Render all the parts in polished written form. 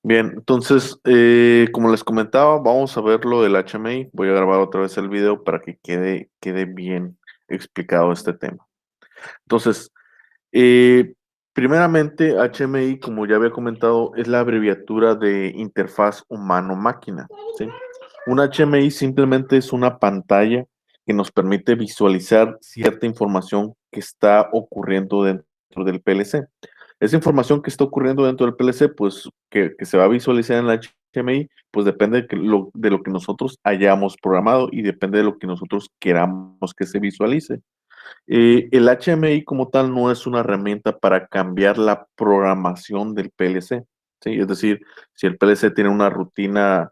Bien, entonces, como les comentaba, vamos a ver lo del HMI. Voy a grabar otra vez el video para que quede bien explicado este tema. Entonces, eh, primeramente, HMI, como ya había comentado, es la abreviatura de interfaz humano-máquina, ¿sí? Un HMI simplemente es una pantalla que nos permite visualizar cierta información que está ocurriendo dentro del PLC. Esa información que está ocurriendo dentro del PLC, pues que se va a visualizar en la HMI, pues depende de lo que nosotros hayamos programado y depende de lo que nosotros queramos que se visualice. El HMI como tal no es una herramienta para cambiar la programación del PLC, ¿sí? Es decir, si el PLC tiene una rutina,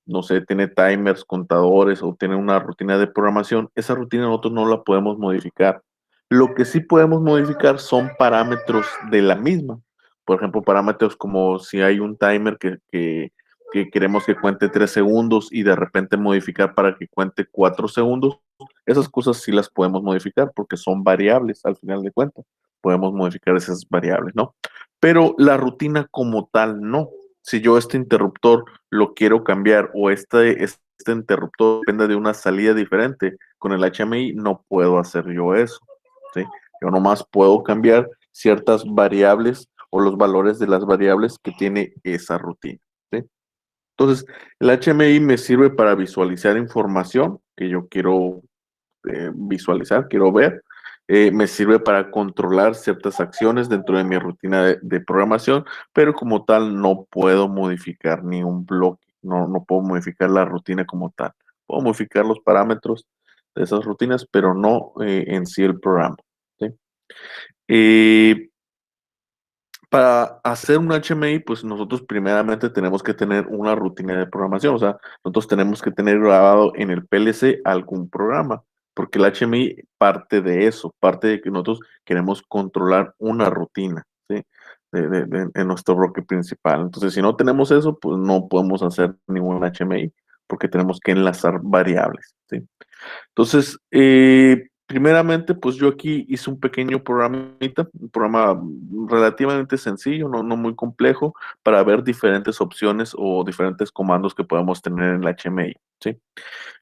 no sé, tiene timers, contadores o tiene una rutina de programación, esa rutina nosotros no la podemos modificar. Lo que sí podemos modificar son parámetros de la misma. Por ejemplo, parámetros como si hay un timer que queremos que cuente 3 segundos y de repente modificar para que cuente 4 segundos, esas cosas sí las podemos modificar porque son variables al final de cuentas. Podemos modificar esas variables, ¿no? Pero la rutina como tal, no. Si yo este interruptor lo quiero cambiar o este interruptor depende de una salida diferente, con el HMI no puedo hacer yo eso, ¿sí? Yo nomás puedo cambiar ciertas variables o los valores de las variables que tiene esa rutina, ¿sí? Entonces, el HMI me sirve para visualizar información que yo quiero visualizar, quiero ver. Me sirve para controlar ciertas acciones dentro de mi rutina de programación, pero como tal no puedo modificar ni un bloque, no puedo modificar la rutina como tal. Puedo modificar los parámetros de esas rutinas, pero no en sí el programa, ¿sí? Eh, para hacer un HMI, pues nosotros primeramente tenemos que tener una rutina de programación, o sea, nosotros tenemos que tener grabado en el PLC algún programa, porque el HMI parte de eso, parte de que nosotros queremos controlar una rutina, ¿sí? En nuestro bloque principal. Entonces, si no tenemos eso, pues no podemos hacer ningún HMI, porque tenemos que enlazar variables, ¿sí? Entonces, primeramente, pues yo aquí hice un pequeño programita, un programa relativamente sencillo, no muy complejo, para ver diferentes opciones o diferentes comandos que podemos tener en el HMI, ¿sí?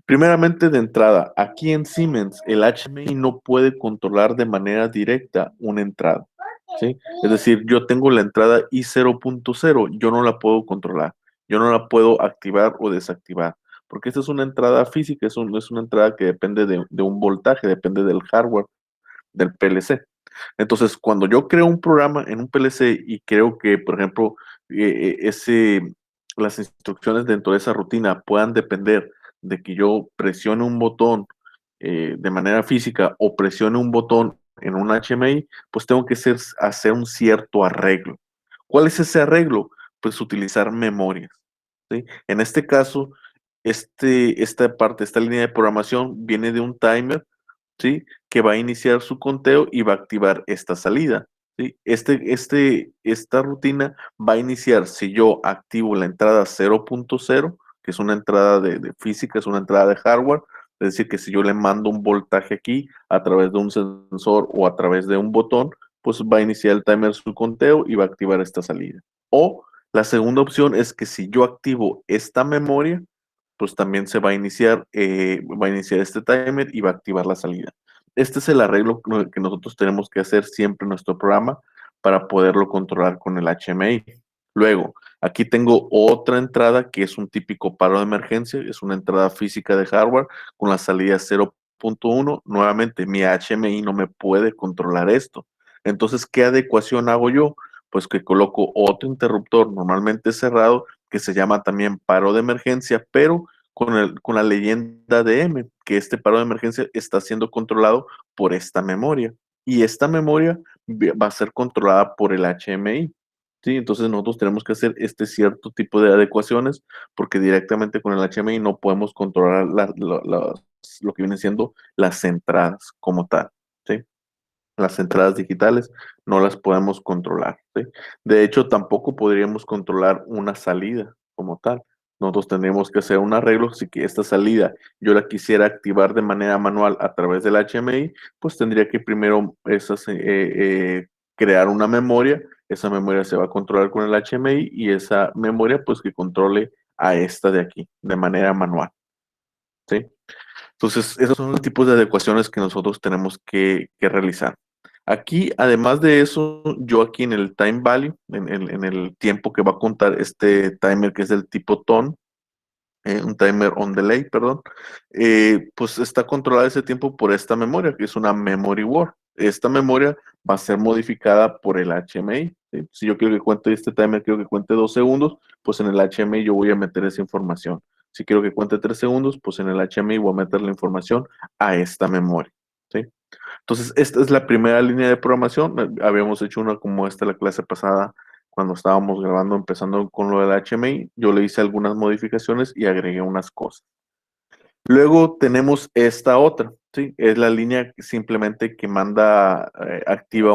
Primeramente, de entrada, aquí en Siemens, el HMI no puede controlar de manera directa una entrada, ¿sí? Es decir, yo tengo la entrada I0.0, yo no la puedo controlar, yo no la puedo activar o desactivar, porque esta es una entrada física, es una entrada que depende de un voltaje, depende del hardware del PLC. Entonces, cuando yo creo un programa en un PLC y creo que, por ejemplo, las instrucciones dentro de esa rutina puedan depender de que yo presione un botón de manera física o presione un botón en un HMI, pues tengo que hacer un cierto arreglo. ¿Cuál es ese arreglo? Pues utilizar memorias, ¿sí? En este caso, esta línea de programación viene de un timer, ¿sí? Que va a iniciar su conteo y va a activar esta salida, ¿sí? Esta rutina va a iniciar si yo activo la entrada 0.0, que es una entrada de física, es una entrada de hardware, es decir, que si yo le mando un voltaje aquí a través de un sensor o a través de un botón, pues va a iniciar el timer su conteo y va a activar esta salida. O la segunda opción es que si yo activo esta memoria, pues también va a iniciar este timer y va a activar la salida. Este es el arreglo que nosotros tenemos que hacer siempre en nuestro programa para poderlo controlar con el HMI. Luego, aquí tengo otra entrada que es un típico paro de emergencia, es una entrada física de hardware con la salida 0.1. Nuevamente, mi HMI no me puede controlar esto. Entonces, ¿qué adecuación hago yo? Pues que coloco otro interruptor normalmente cerrado que se llama también paro de emergencia, pero con la leyenda de M, que este paro de emergencia está siendo controlado por esta memoria. Y esta memoria va a ser controlada por el HMI. ¿Sí? Entonces nosotros tenemos que hacer este cierto tipo de adecuaciones porque directamente con el HMI no podemos controlar lo que vienen siendo las entradas como tal. ¿Sí? Las entradas digitales no las podemos controlar, ¿sí? De hecho, tampoco podríamos controlar una salida como tal. Nosotros tendríamos que hacer un arreglo. Si que esta salida yo la quisiera activar de manera manual a través del HMI, pues tendría que primero crear una memoria. esa memoria se va a controlar con el HMI y esa memoria pues que controle a esta de aquí de manera manual, ¿sí? Entonces, esos son los tipos de adecuaciones que nosotros tenemos que realizar. Aquí, además de eso, yo aquí en el time value, en el tiempo que va a contar este timer que es del tipo TON, un timer on delay, perdón, pues está controlado ese tiempo por esta memoria, que es una memory word. Esta memoria va a ser modificada por el HMI, ¿sí? Si yo quiero que cuente este timer, quiero que cuente 2 segundos, pues en el HMI yo voy a meter esa información. Si quiero que cuente 3 segundos, pues en el HMI voy a meter la información a esta memoria, ¿sí? Entonces, esta es la primera línea de programación. Habíamos hecho una como esta la clase pasada, cuando estábamos grabando, empezando con lo del HMI. Yo le hice algunas modificaciones y agregué unas cosas. Luego tenemos esta otra, ¿sí? Es la línea simplemente que manda, activa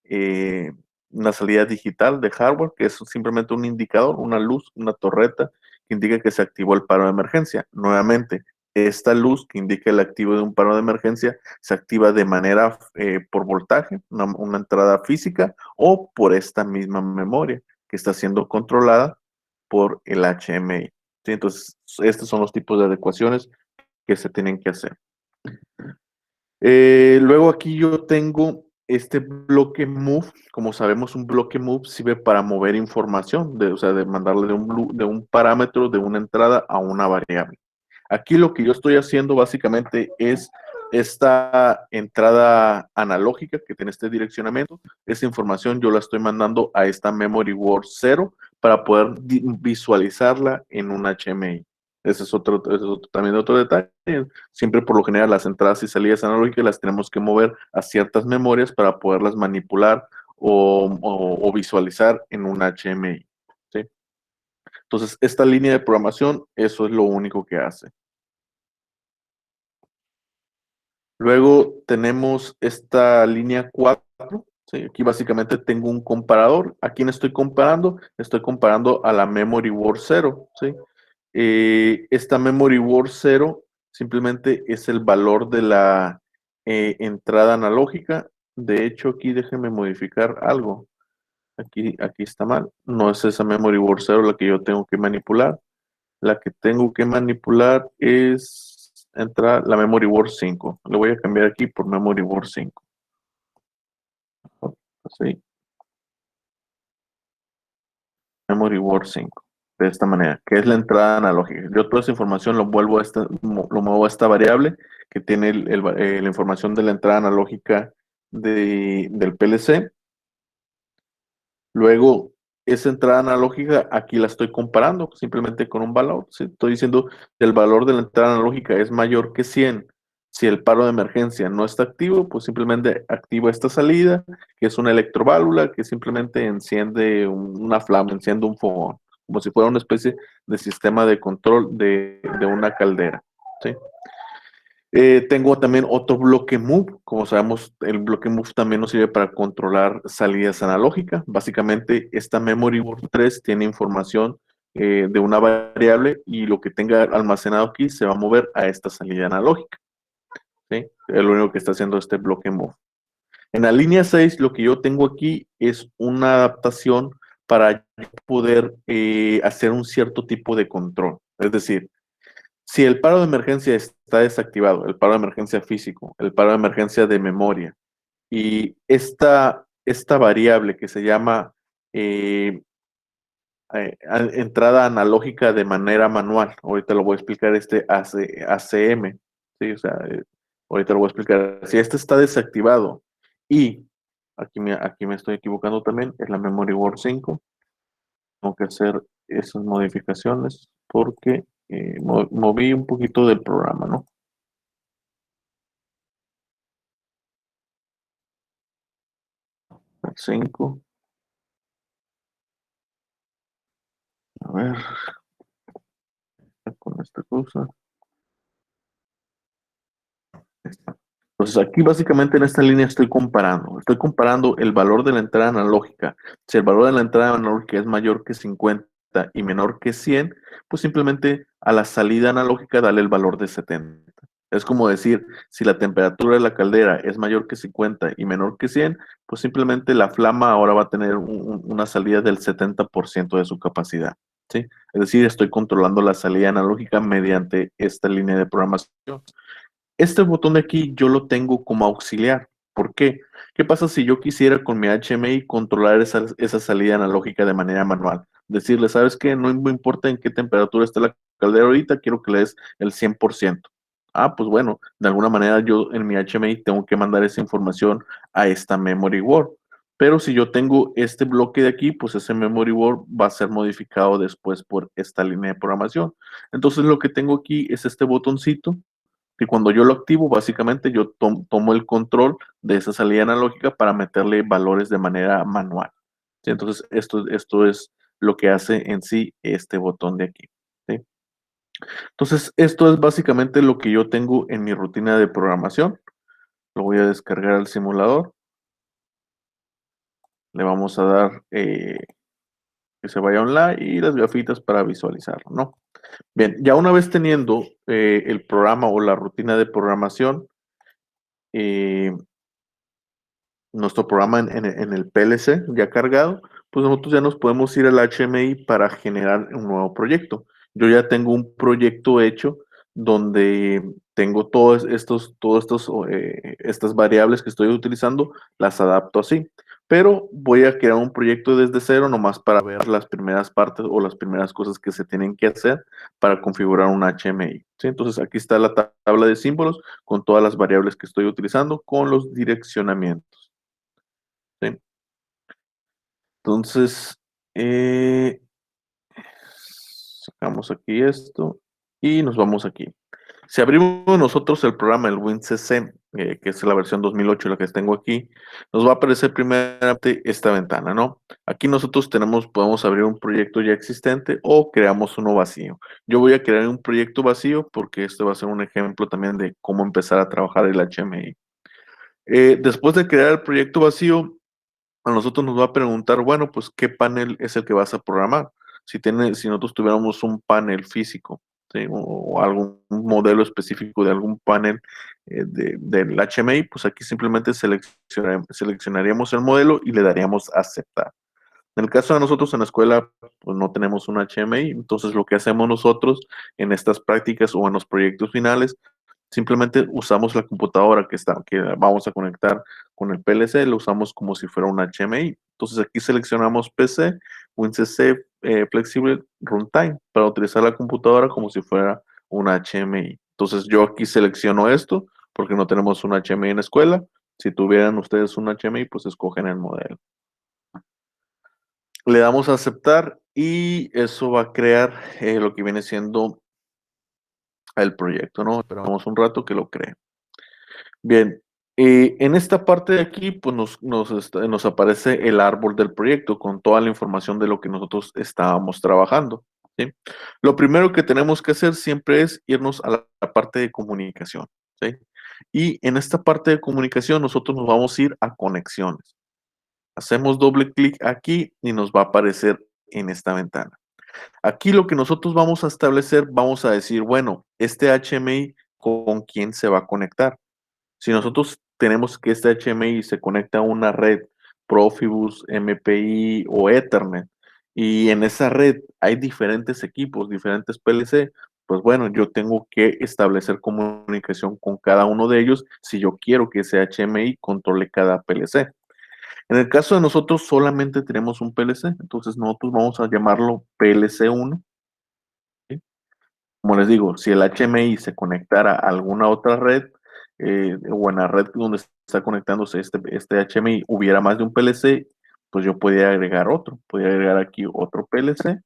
eh, una salida digital de hardware, que es simplemente un indicador, una luz, una torreta, que indica que se activó el paro de emergencia. Nuevamente, esta luz que indica el activo de un paro de emergencia se activa de manera por voltaje, una entrada física, o por esta misma memoria que está siendo controlada por el HMI. ¿Sí? Entonces, estos son los tipos de adecuaciones que se tienen que hacer. Luego aquí yo tengo este bloque move. Como sabemos, un bloque move sirve para mover información, o sea, de mandarle de un parámetro de una entrada a una variable. Aquí lo que yo estoy haciendo básicamente es esta entrada analógica que tiene este direccionamiento. Esa información yo la estoy mandando a esta memory word 0 para poder visualizarla en un HMI. También otro detalle. Siempre por lo general las entradas y salidas analógicas las tenemos que mover a ciertas memorias para poderlas manipular o visualizar en un HMI. ¿Sí? Entonces, esta línea de programación, eso es lo único que hace. Luego tenemos esta línea 4. ¿Sí? Aquí básicamente tengo un comparador. ¿A quién estoy comparando? Estoy comparando a la memory word 0. ¿Sí? Esta memory word 0 simplemente es el valor de la entrada analógica. De hecho, aquí déjenme modificar algo. Aquí está mal. No es esa memory word 0 la que yo tengo que manipular. La que tengo que manipular es la memory word 5. Le voy a cambiar aquí por memory word 5. Así, memory word 5. De esta manera, que es la entrada analógica. Yo toda esa información lo muevo a esta variable que tiene la información de la entrada analógica del PLC. Luego, esa entrada analógica aquí la estoy comparando simplemente con un valor. ¿Sí? Estoy diciendo que el valor de la entrada analógica es mayor que 100. Si el paro de emergencia no está activo, pues simplemente activo esta salida, que es una electroválvula que simplemente enciende una flama, enciende un fogón, como si fuera una especie de sistema de control de una caldera. ¿Sí? Tengo también otro bloque move. Como sabemos, el bloque move también nos sirve para controlar salidas analógicas. Básicamente, esta memory word 3 tiene información de una variable y lo que tenga almacenado aquí se va a mover a esta salida analógica. ¿Sí? Es lo único que está haciendo este bloque move. En la línea 6, lo que yo tengo aquí es una adaptación para poder hacer un cierto tipo de control. Es decir, si el paro de emergencia está desactivado, el paro de emergencia físico, el paro de emergencia de memoria, y esta variable que se llama entrada analógica de manera manual, ahorita lo voy a explicar ACM, ¿sí? O sea, ahorita lo voy a explicar. Si este está desactivado y aquí me estoy equivocando también, es la memory word 5, tengo que hacer esas modificaciones porque moví un poquito del programa, ¿no? El 5, a ver, con esta cosa. Entonces aquí básicamente en esta línea estoy comparando el valor de la entrada analógica. Si el valor de la entrada analógica es mayor que 50 y menor que 100, pues simplemente a la salida analógica dale el valor de 70. Es como decir, si la temperatura de la caldera es mayor que 50 y menor que 100, pues simplemente la flama ahora va a tener una salida del 70% de su capacidad, ¿sí? Es decir, estoy controlando la salida analógica mediante esta línea de programación. Este botón de aquí yo lo tengo como auxiliar. ¿Por qué? ¿Qué pasa si yo quisiera con mi HMI controlar esa salida analógica de manera manual? Decirle, ¿sabes qué? No me importa en qué temperatura está la caldera ahorita, quiero que le des el 100%. Ah, pues bueno, de alguna manera yo en mi HMI tengo que mandar esa información a esta memory word. Pero si yo tengo este bloque de aquí, pues ese memory word va a ser modificado después por esta línea de programación. Entonces lo que tengo aquí es este botoncito y cuando yo lo activo, básicamente yo tomo el control de esa salida analógica para meterle valores de manera manual. ¿Sí? Entonces, esto es lo que hace en sí este botón de aquí. ¿Sí? Entonces, esto es básicamente lo que yo tengo en mi rutina de programación. Lo voy a descargar al simulador. Le vamos a dar que se vaya online y las gafitas para visualizarlo, ¿no? Bien, ya una vez teniendo el programa o la rutina de programación, eh, nuestro programa en el PLC ya cargado, pues nosotros ya nos podemos ir al HMI para generar un nuevo proyecto. Yo ya tengo un proyecto hecho donde tengo estas variables que estoy utilizando, las adapto así. Pero voy a crear un proyecto desde cero nomás para ver las primeras partes o las primeras cosas que se tienen que hacer para configurar un HMI. ¿Sí? Entonces aquí está la tabla de símbolos con todas las variables que estoy utilizando con los direccionamientos. ¿Sí? Entonces, eh, sacamos aquí esto y nos vamos aquí. Si abrimos nosotros el programa, el WinCC, que es la versión 2008, la que tengo aquí, nos va a aparecer primeramente esta ventana, ¿no? Aquí nosotros podemos abrir un proyecto ya existente o creamos uno vacío. Yo voy a crear un proyecto vacío porque este va a ser un ejemplo también de cómo empezar a trabajar el HMI. Después de crear el proyecto vacío, a nosotros nos va a preguntar, bueno, pues, ¿qué panel es el que vas a programar? Si nosotros tuviéramos un panel físico, ¿sí? O algún modelo específico de algún panel del HMI, pues aquí simplemente seleccionaríamos el modelo y le daríamos a aceptar. En el caso de nosotros en la escuela, pues no tenemos un HMI, entonces lo que hacemos nosotros en estas prácticas o en los proyectos finales, simplemente usamos la computadora que vamos a conectar con el PLC, lo usamos como si fuera un HMI. Entonces aquí seleccionamos PC, WinCC Flexible Runtime para utilizar la computadora como si fuera un HMI. Entonces yo aquí selecciono esto porque no tenemos un HMI en la escuela. Si tuvieran ustedes un HMI, pues escogen el modelo. Le damos a aceptar y eso va a crear lo que viene siendo el proyecto, ¿no? Esperamos un rato que lo cree. Bien, en esta parte de aquí, pues nos aparece el árbol del proyecto con toda la información de lo que nosotros estábamos trabajando, ¿sí? Lo primero que tenemos que hacer siempre es irnos a la parte de comunicación, ¿sí? Y en esta parte de comunicación nosotros nos vamos a ir a conexiones. Hacemos doble clic aquí y nos va a aparecer en esta ventana. Aquí lo que nosotros vamos a establecer, vamos a decir, bueno, este HMI, ¿con quién se va a conectar? Si nosotros tenemos que este HMI se conecta a una red Profibus, MPI o Ethernet, y en esa red hay diferentes equipos, diferentes PLC, pues bueno, yo tengo que establecer comunicación con cada uno de ellos si yo quiero que ese HMI controle cada PLC. En el caso de nosotros solamente tenemos un PLC, entonces nosotros vamos a llamarlo PLC1. ¿Sí? Como les digo, si el HMI se conectara a alguna otra red, o en la red donde está conectándose este HMI hubiera más de un PLC, pues yo podría agregar aquí otro PLC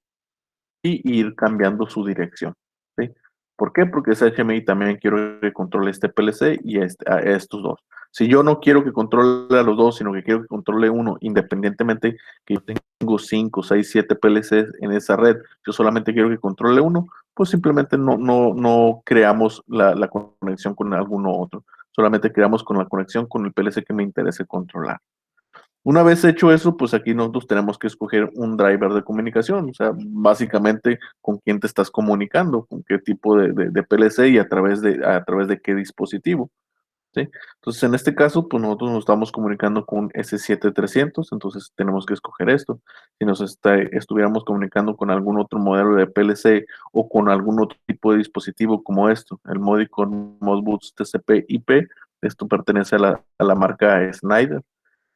y ir cambiando su dirección. ¿Sí? ¿Por qué? Porque ese HMI también quiero que controle este PLC y a estos dos. Si yo no quiero que controle a los dos, sino que quiero que controle uno, independientemente que yo tengo 5, 6, 7 PLCs en esa red, yo solamente quiero que controle uno, pues simplemente no creamos la conexión con alguno otro. Solamente creamos con la conexión con el PLC que me interese controlar. Una vez hecho eso, pues aquí nosotros tenemos que escoger un driver de comunicación, o sea, básicamente con quién te estás comunicando, con qué tipo de PLC y a través de qué dispositivo. ¿Sí? Entonces, en este caso, pues nosotros nos estamos comunicando con S7300, entonces tenemos que escoger esto. Si estuviéramos comunicando con algún otro modelo de PLC o con algún otro tipo de dispositivo como esto, el Modicon Modbus TCP/IP, esto pertenece a la marca Schneider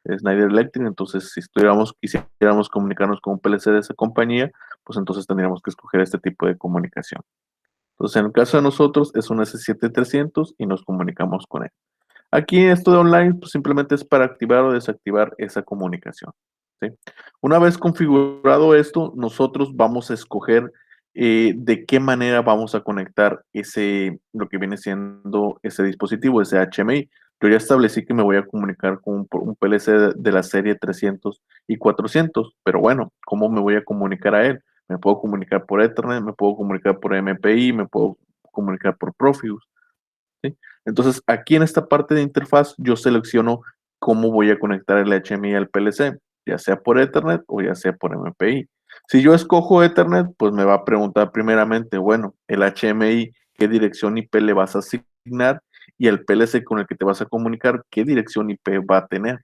Electric, entonces si quisiéramos comunicarnos con un PLC de esa compañía, pues entonces tendríamos que escoger este tipo de comunicación. Entonces, en el caso de nosotros, es un S7300 y nos comunicamos con él. Aquí esto de online pues simplemente es para activar o desactivar esa comunicación. ¿Sí? Una vez configurado esto, nosotros vamos a escoger de qué manera vamos a conectar lo que viene siendo ese dispositivo, ese HMI. Yo ya establecí que me voy a comunicar con un PLC de la serie 300 y 400, pero bueno, ¿cómo me voy a comunicar a él? Me puedo comunicar por Ethernet, me puedo comunicar por MPI, me puedo comunicar por Profibus. ¿Sí? Entonces, aquí en esta parte de interfaz, yo selecciono cómo voy a conectar el HMI al PLC, ya sea por Ethernet o ya sea por MPI. Si yo escojo Ethernet, pues me va a preguntar primeramente, bueno, el HMI, ¿qué dirección IP le vas a asignar? Y el PLC con el que te vas a comunicar, ¿qué dirección IP va a tener?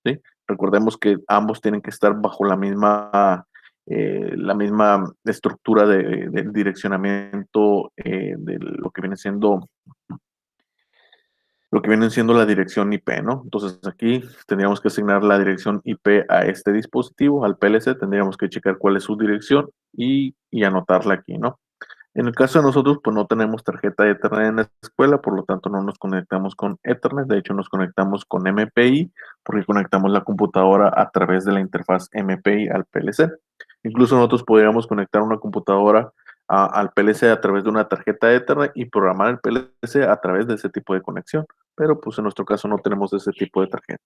¿Sí? Recordemos que ambos tienen que estar bajo la misma estructura del direccionamiento de lo que viene siendo la dirección IP, ¿no? Entonces aquí tendríamos que asignar la dirección IP a este dispositivo, al PLC, tendríamos que checar cuál es su dirección y anotarla aquí, ¿no? En el caso de nosotros, pues no tenemos tarjeta de Ethernet en la escuela, por lo tanto no nos conectamos con Ethernet, de hecho nos conectamos con MPI, porque conectamos la computadora a través de la interfaz MPI al PLC. Incluso nosotros podríamos conectar una computadora al PLC a través de una tarjeta de Ethernet y programar el PLC a través de ese tipo de conexión, pero pues en nuestro caso no tenemos ese tipo de tarjeta.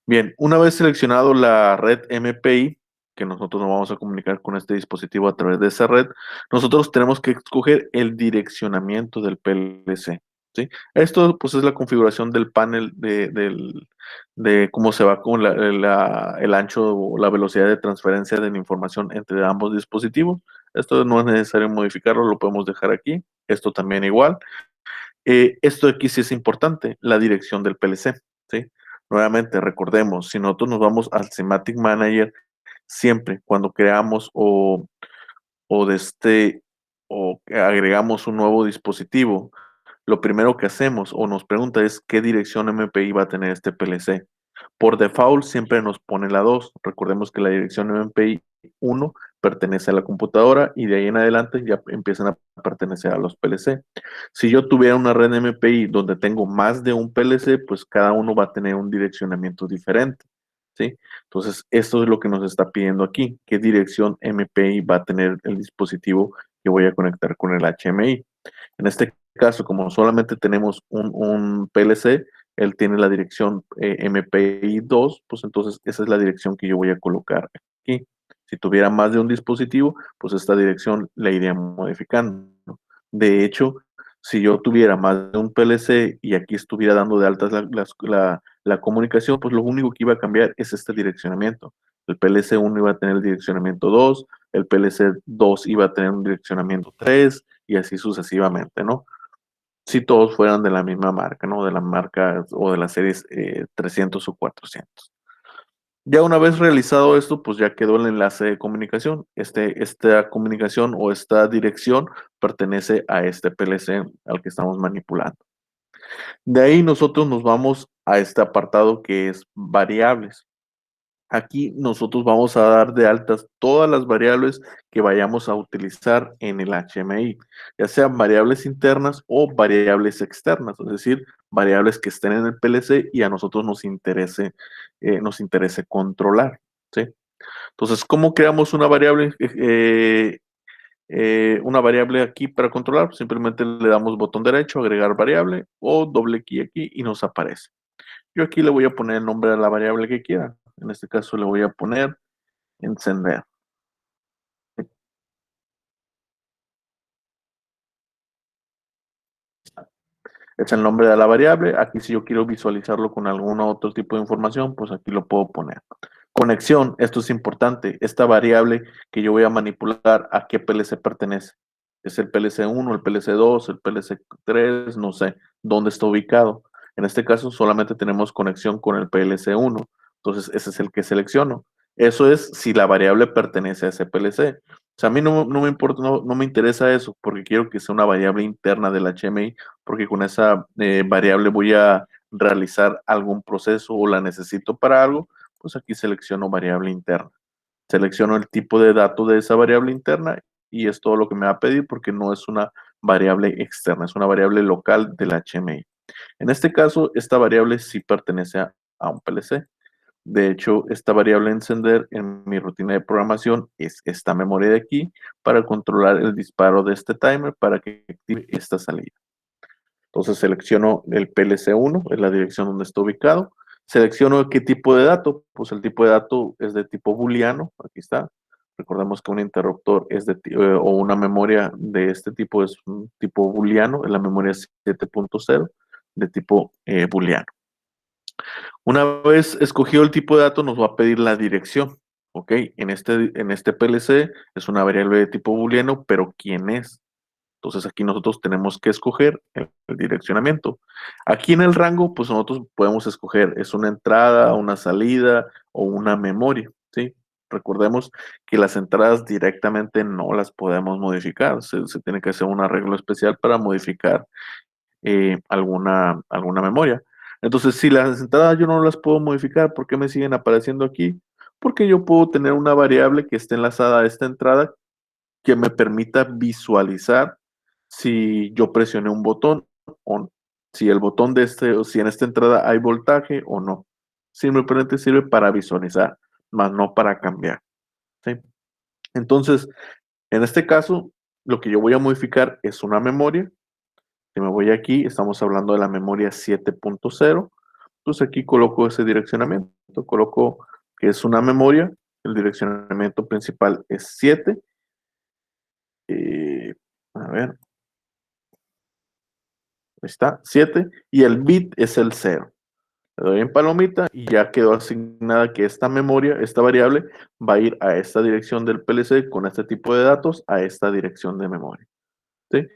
Bien, una vez seleccionado la red MPI, que nosotros nos vamos a comunicar con este dispositivo a través de esa red, nosotros tenemos que escoger el direccionamiento del PLC. ¿Sí? Esto pues es la configuración del panel de cómo se va con el ancho o la velocidad de transferencia de la información entre ambos dispositivos. Esto no es necesario modificarlo, lo podemos dejar aquí. Esto también igual. Esto aquí sí es importante, la dirección del PLC, ¿sí? Nuevamente, recordemos, si nosotros nos vamos al Semantic Manager, siempre cuando creamos o, de este, o agregamos un nuevo dispositivo, lo primero que hacemos o nos pregunta es qué dirección MPI va a tener este PLC. Por default siempre nos pone la 2. Recordemos que la dirección MPI 1 pertenece a la computadora y de ahí en adelante ya empiezan a pertenecer a los PLC. Si yo tuviera una red MPI donde tengo más de un PLC, pues cada uno va a tener un direccionamiento diferente. ¿Sí? Entonces, esto es lo que nos está pidiendo aquí. ¿Qué dirección MPI va a tener el dispositivo que voy a conectar con el HMI? En este caso, como solamente tenemos un PLC, él tiene la dirección MPI 2, pues entonces esa es la dirección que yo voy a colocar aquí. Si tuviera más de un dispositivo, pues esta dirección la iría modificando. De hecho, si yo tuviera más de un PLC y aquí estuviera dando de altas la comunicación, pues lo único que iba a cambiar es este direccionamiento. El PLC 1 iba a tener el direccionamiento 2, el PLC 2 iba a tener un direccionamiento 3 y así sucesivamente, ¿no? Si todos fueran de la misma marca, ¿no? De la marca o de las series 300 o 400. Ya una vez realizado esto, pues ya quedó el enlace de comunicación. Esta comunicación o esta dirección pertenece a este PLC al que estamos manipulando. De ahí nosotros nos vamos a este apartado que es variables. Aquí nosotros vamos a dar de altas todas las variables que vayamos a utilizar en el HMI, ya sean variables internas o variables externas, es decir, variables que estén en el PLC y a nosotros nos interese controlar, ¿sí? Entonces, ¿cómo creamos una variable aquí para controlar? Simplemente le damos botón derecho, agregar variable o doble clic aquí y nos aparece. Yo aquí le voy a poner el nombre a la variable que quiera. En este caso le voy a poner encender. Es el nombre de la variable. Aquí si yo quiero visualizarlo con algún otro tipo de información, pues aquí lo puedo poner. Conexión, esto es importante. Esta variable que yo voy a manipular, ¿a qué PLC pertenece? ¿Es el PLC 1, el PLC 2, el PLC 3? No sé dónde está ubicado. En este caso solamente tenemos conexión con el PLC 1. Entonces ese es el que selecciono. Eso es si la variable pertenece a ese PLC. O sea, a mí no me importa, no me interesa eso, porque quiero que sea una variable interna del HMI, porque con esa variable voy a realizar algún proceso o la necesito para algo, pues aquí selecciono variable interna. Selecciono el tipo de dato de esa variable interna y es todo lo que me va a pedir porque no es una variable externa, es una variable local del HMI. En este caso, esta variable sí pertenece a un PLC. De hecho, esta variable encender en mi rutina de programación es esta memoria de aquí para controlar el disparo de este timer para que active esta salida. Entonces selecciono el PLC 1, es la dirección donde está ubicado. Selecciono qué tipo de dato, pues el tipo de dato es de tipo booleano, aquí está. Recordemos que un interruptor es o una memoria de este tipo es un tipo booleano, es la memoria 7.0 de tipo booleano. Una vez escogido el tipo de dato, nos va a pedir la dirección, ¿ok? En este PLC es una variable de tipo booleano, pero ¿quién es? Entonces aquí nosotros tenemos que escoger el direccionamiento. Aquí en el rango, pues nosotros podemos escoger, es una entrada, una salida o una memoria, ¿sí? Recordemos que las entradas directamente no las podemos modificar, se tiene que hacer un arreglo especial para modificar alguna memoria. Entonces, si las entradas yo no las puedo modificar, ¿por qué me siguen apareciendo aquí? Porque yo puedo tener una variable que esté enlazada a esta entrada que me permita visualizar si yo presioné un botón o no. Si el botón o si en esta entrada hay voltaje o no. Simplemente sirve para visualizar, más no para cambiar. ¿Sí? Entonces, en este caso, lo que yo voy a modificar es una memoria. Si me voy aquí, estamos hablando de la memoria 7.0. Entonces aquí coloco ese direccionamiento. Coloco que es una memoria. El direccionamiento principal es 7. A ver, está 7 y el bit es el 0. Le doy en palomita y ya quedó asignada que esta memoria, esta variable, va a ir a esta dirección del PLC con este tipo de datos a esta dirección de memoria. ¿Sí?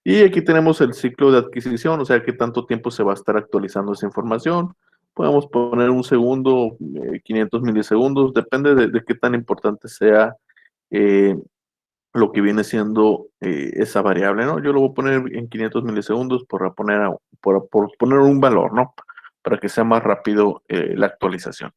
Y aquí tenemos el ciclo de adquisición, o sea, qué tanto tiempo se va a estar actualizando esa información. Podemos poner un segundo, 500 milisegundos, depende de qué tan importante sea eh, lo que viene siendo esa variable, ¿no? Yo lo voy a poner en 500 milisegundos por poner un valor, ¿no? Para que sea más rápido la actualización.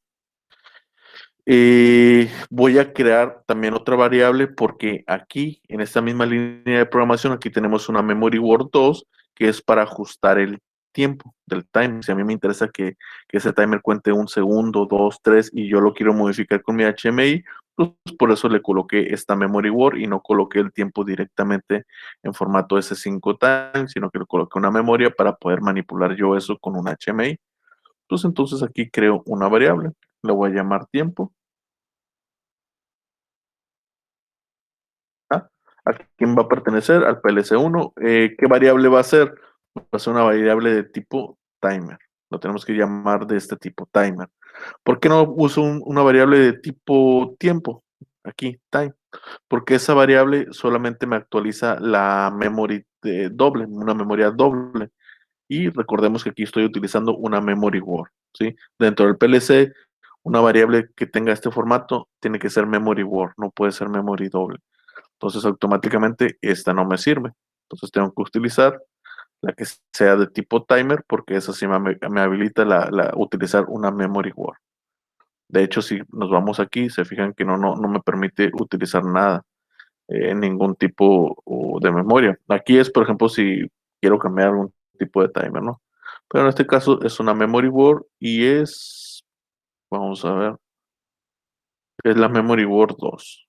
Voy a crear también otra variable porque aquí, en esta misma línea de programación, aquí tenemos una memory word 2 que es para ajustar el tiempo del timer. Si a mí me interesa que ese timer cuente un segundo, dos, tres, y yo lo quiero modificar con mi HMI, pues por eso le coloqué esta memory word y no coloqué el tiempo directamente en formato S5 time, sino que le coloqué una memoria para poder manipular yo eso con un HMI. Entonces aquí creo una variable, le voy a llamar tiempo. ¿Ah? ¿A quién va a pertenecer? Al PLC 1. ¿Qué variable va a ser? Va a ser una variable de tipo timer. Lo tenemos que llamar de este tipo, timer. ¿Por qué no uso una variable de tipo tiempo? Aquí, time. Porque esa variable solamente me actualiza la memory doble, una memoria doble. Y recordemos que aquí estoy utilizando una memory word, ¿sí? Dentro del PLC, una variable que tenga este formato tiene que ser memory word, no puede ser memory doble. Entonces automáticamente esta no me sirve. Entonces tengo que utilizar la que sea de tipo timer porque eso sí me habilita utilizar una memory word. De hecho, si nos vamos aquí, se fijan que no me permite utilizar nada, ningún tipo de memoria. Aquí es, por ejemplo, si quiero cambiar algún tipo de timer, ¿no? Pero en este caso es una memory word y vamos a ver, es la memory word 2.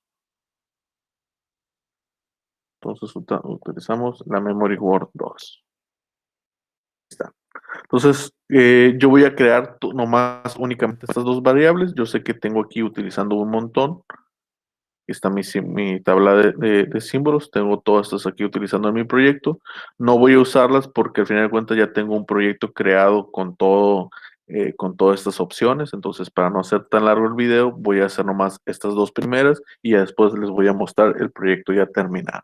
Entonces utilizamos la memory word 2. Está. Entonces, yo voy a crear nomás únicamente estas dos variables. Yo sé que tengo aquí utilizando un montón. está mi tabla de símbolos, tengo todas estas aquí utilizando en mi proyecto. No voy a usarlas porque al final de cuentas ya tengo un proyecto creado con todas estas opciones. Entonces, para no hacer tan largo el video, voy a hacer nomás estas dos primeras y ya después les voy a mostrar el proyecto ya terminado.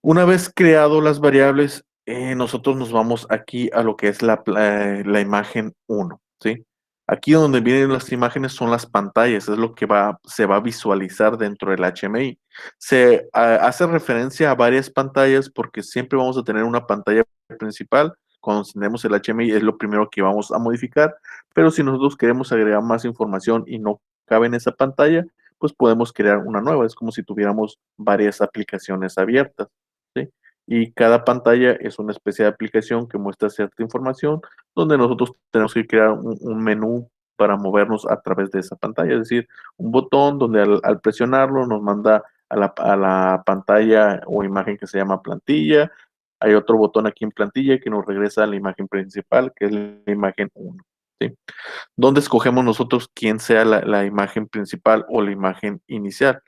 Una vez creado las variables, nosotros nos vamos aquí a lo que es la imagen 1, ¿sí? Aquí donde vienen las imágenes son las pantallas, es lo que se va a visualizar dentro del HMI. Se hace referencia a varias pantallas porque siempre vamos a tener una pantalla principal. Cuando tenemos el HMI es lo primero que vamos a modificar, pero si nosotros queremos agregar más información y no cabe en esa pantalla, pues podemos crear una nueva. Es como si tuviéramos varias aplicaciones abiertas. ¿Sí? Y cada pantalla es una especie de aplicación que muestra cierta información donde nosotros tenemos que crear un menú para movernos a través de esa pantalla, es decir, un botón donde al presionarlo nos manda a la pantalla o imagen que se llama plantilla. Hay otro botón aquí en plantilla que nos regresa a la imagen principal, que es la imagen 1. ¿Sí? Donde escogemos nosotros quién sea la imagen principal o la imagen inicial.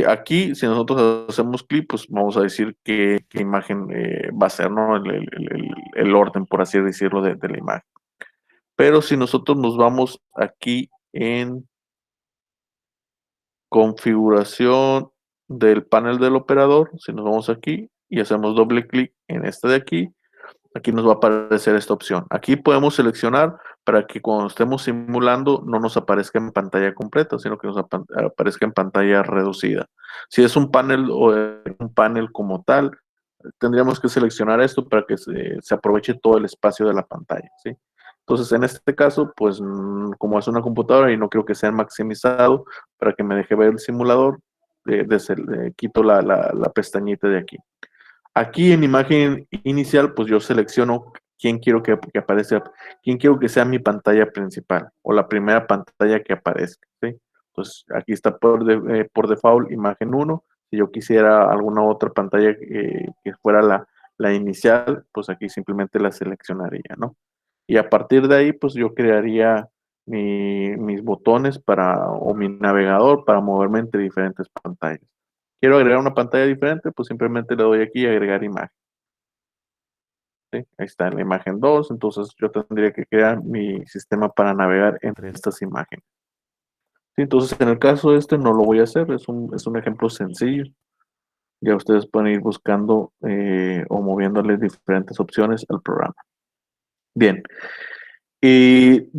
Aquí, si nosotros hacemos clic, pues vamos a decir qué imagen va a ser, ¿no? El orden, por así decirlo, de la imagen. Pero si nosotros nos vamos aquí en configuración del panel del operador, si nos vamos aquí y hacemos doble clic en este de aquí, aquí nos va a aparecer esta opción. Aquí podemos seleccionar para que cuando estemos simulando no nos aparezca en pantalla completa, sino que nos aparezca en pantalla reducida. Si es un panel o un panel como tal, tendríamos que seleccionar esto para que se aproveche todo el espacio de la pantalla, ¿sí? Entonces, en este caso, pues como es una computadora y no quiero que sea maximizado para que me deje ver el simulador, quito la pestañita de aquí. Aquí en imagen inicial, pues yo selecciono quién quiero que aparezca, quién quiero que sea mi pantalla principal o la primera pantalla que aparezca, ¿sí? Entonces, aquí está por default imagen 1. Si yo quisiera alguna otra pantalla que fuera la inicial, pues aquí simplemente la seleccionaría, ¿no? Y a partir de ahí, pues yo crearía mis botones o mi navegador para moverme entre diferentes pantallas. Quiero agregar una pantalla diferente, pues simplemente le doy aquí agregar imagen. ¿Sí? Ahí está la imagen 2, entonces yo tendría que crear mi sistema para navegar entre estas imágenes. ¿Sí? Entonces en el caso de este no lo voy a hacer, es un ejemplo sencillo. Ya ustedes pueden ir buscando o moviéndole diferentes opciones al programa. Bien, y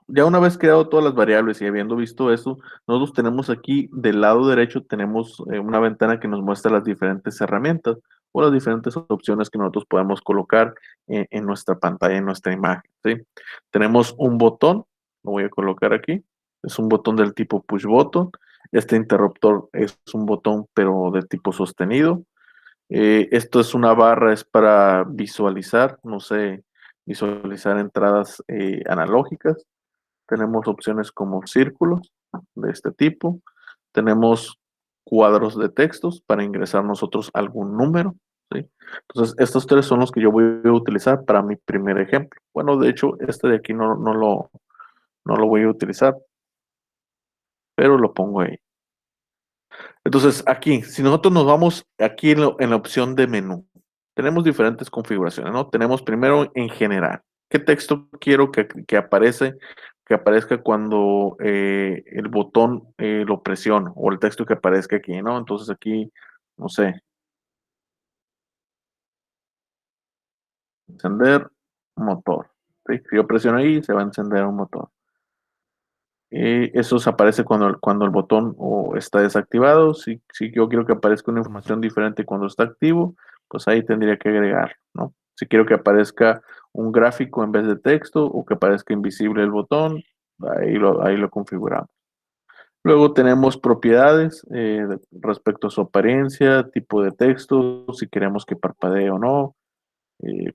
ya una vez creado todas las variables y habiendo visto eso, nosotros tenemos aquí del lado derecho, tenemos una ventana que nos muestra las diferentes herramientas o las diferentes opciones que nosotros podemos colocar en nuestra pantalla, en nuestra imagen, ¿sí? Tenemos un botón, lo voy a colocar aquí, es un botón del tipo push button. Este interruptor es un botón pero de tipo sostenido. Esto es una barra, es para visualizar, no sé, visualizar entradas analógicas. Tenemos opciones como círculos de este tipo. Tenemos cuadros de textos para ingresar nosotros algún número, ¿sí? Entonces, estos tres son los que yo voy a utilizar para mi primer ejemplo. Bueno, de hecho, este de aquí no lo voy a utilizar, pero lo pongo ahí. Entonces, aquí, si nosotros nos vamos aquí en la opción de menú, tenemos diferentes configuraciones, ¿no? Tenemos primero en general, ¿qué texto quiero que aparezca cuando el botón lo presiono o el texto que aparezca aquí, ¿no? Entonces aquí, no sé, encender motor, ¿sí? Si yo presiono ahí, se va a encender un motor. Eso se aparece cuando el botón está desactivado. Si yo quiero que aparezca una información diferente cuando está activo, pues ahí tendría que agregar, ¿no? Si quiero que aparezca un gráfico en vez de texto o que aparezca invisible el botón, ahí lo configuramos. Luego tenemos propiedades respecto a su apariencia, tipo de texto, si queremos que parpadee o no,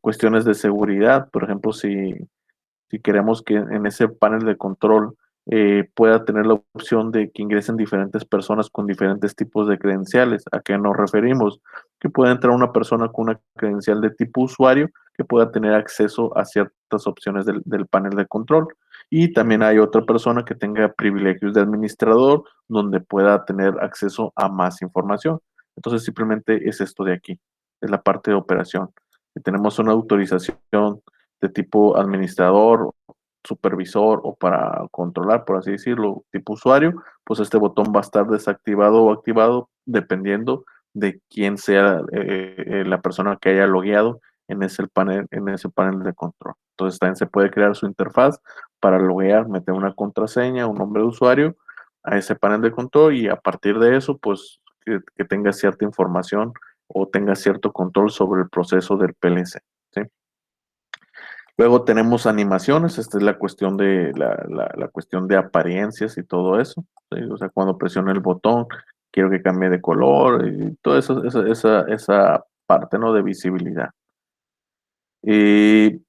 cuestiones de seguridad, por ejemplo, si queremos que en ese panel de control pueda tener la opción de que ingresen diferentes personas con diferentes tipos de credenciales. ¿A qué nos referimos? Que pueda entrar una persona con una credencial de tipo usuario que pueda tener acceso a ciertas opciones del panel de control. Y también hay otra persona que tenga privilegios de administrador donde pueda tener acceso a más información. Entonces simplemente es esto de aquí, es la parte de operación. Si tenemos una autorización de tipo administrador, supervisor o para controlar, por así decirlo, tipo usuario, pues este botón va a estar desactivado o activado dependiendo de quién sea la persona que haya logueado en ese panel de control. Entonces también se puede crear su interfaz para loguear, meter una contraseña, un nombre de usuario a ese panel de control y a partir de eso, pues que tenga cierta información o tenga cierto control sobre el proceso del PLC. ¿Sí? Luego tenemos animaciones, esta es la cuestión de la cuestión de apariencias y todo eso. ¿Sí? O sea, cuando presiono el botón, quiero que cambie de color y todo eso, esa parte, ¿no? De visibilidad. Y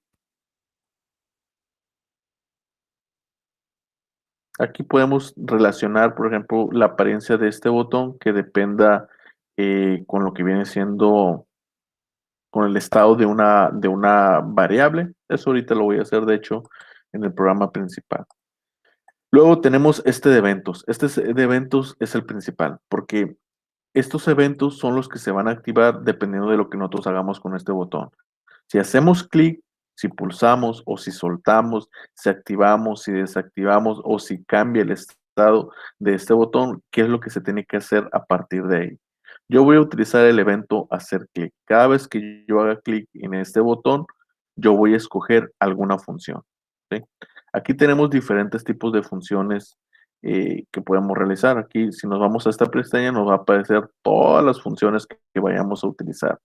aquí podemos relacionar, por ejemplo, la apariencia de este botón que dependa con lo que viene siendo con el estado de una variable. Eso ahorita lo voy a hacer, de hecho, en el programa principal. Luego tenemos este de eventos. De eventos es el principal, porque estos eventos son los que se van a activar dependiendo de lo que nosotros hagamos con este botón. Si hacemos clic, si pulsamos o si soltamos, si activamos, si desactivamos o si cambia el estado de este botón, ¿qué es lo que se tiene que hacer a partir de ahí? Yo voy a utilizar el evento hacer clic. Cada vez que yo haga clic en este botón, yo voy a escoger alguna función. ¿Sí? Aquí tenemos diferentes tipos de funciones que podemos realizar. Aquí, si nos vamos a esta pestaña, nos va a aparecer todas las funciones que vayamos a utilizar.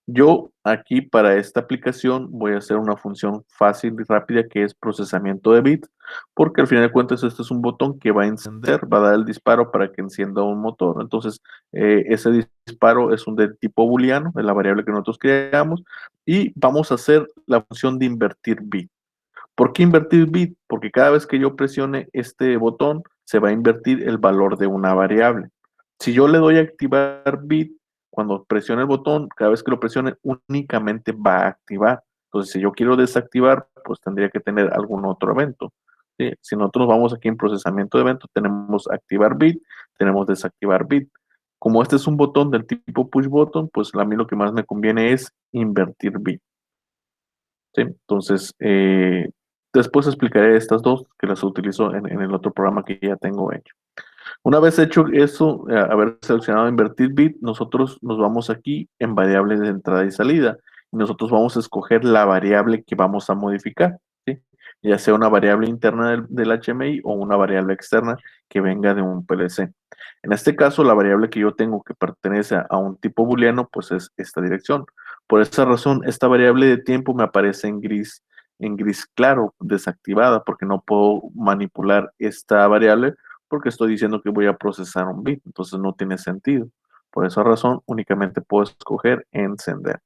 Yo aquí para esta aplicación voy a hacer una función fácil y rápida que es procesamiento de bits, porque al final de cuentas este es un botón que va a encender, va a dar el disparo para que encienda un motor. Entonces, ese disparo es un de tipo booleano, es la variable que nosotros creamos, y vamos a hacer la función de invertir bit. ¿Por qué invertir bit? Porque cada vez que yo presione este botón, se va a invertir el valor de una variable. Si yo le doy a activar bit, cuando presione el botón, cada vez que lo presione, únicamente va a activar. Entonces, si yo quiero desactivar, pues tendría que tener algún otro evento. ¿Sí? Si nosotros vamos aquí en procesamiento de eventos, tenemos activar bit, tenemos desactivar bit. Como este es un botón del tipo push button, pues a mí lo que más me conviene es invertir bit. ¿Sí? Entonces, después explicaré estas dos que las utilizo en el otro programa que ya tengo hecho. Una vez hecho eso, haber seleccionado invertir bit, nosotros nos vamos aquí en variables de entrada y salida. Y nosotros vamos a escoger la variable que vamos a modificar, ¿sí? Ya sea una variable interna del HMI o una variable externa que venga de un PLC. En este caso, la variable que yo tengo que pertenece a un tipo booleano, pues es esta dirección. Por esa razón, esta variable de tiempo me aparece en gris claro, desactivada, porque no puedo manipular esta variable porque estoy diciendo que voy a procesar un bit, entonces no tiene sentido. Por esa razón, únicamente puedo escoger encender.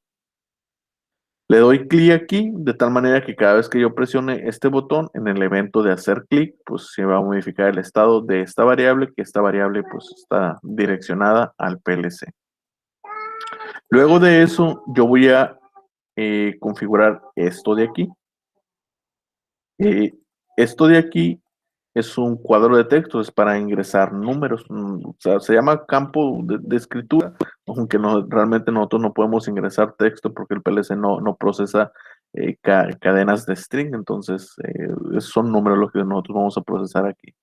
Le doy clic aquí, de tal manera que cada vez que yo presione este botón en el evento de hacer clic, pues se va a modificar el estado de esta variable, que esta variable pues está direccionada al PLC. Luego de eso, yo voy a configurar esto de aquí. Eh, Esto de aquí es un cuadro de texto, es para ingresar números, o sea, se llama campo de escritura, aunque no, realmente nosotros no podemos ingresar texto porque el PLC no procesa cadenas de string, entonces son números los que nosotros vamos a procesar aquí.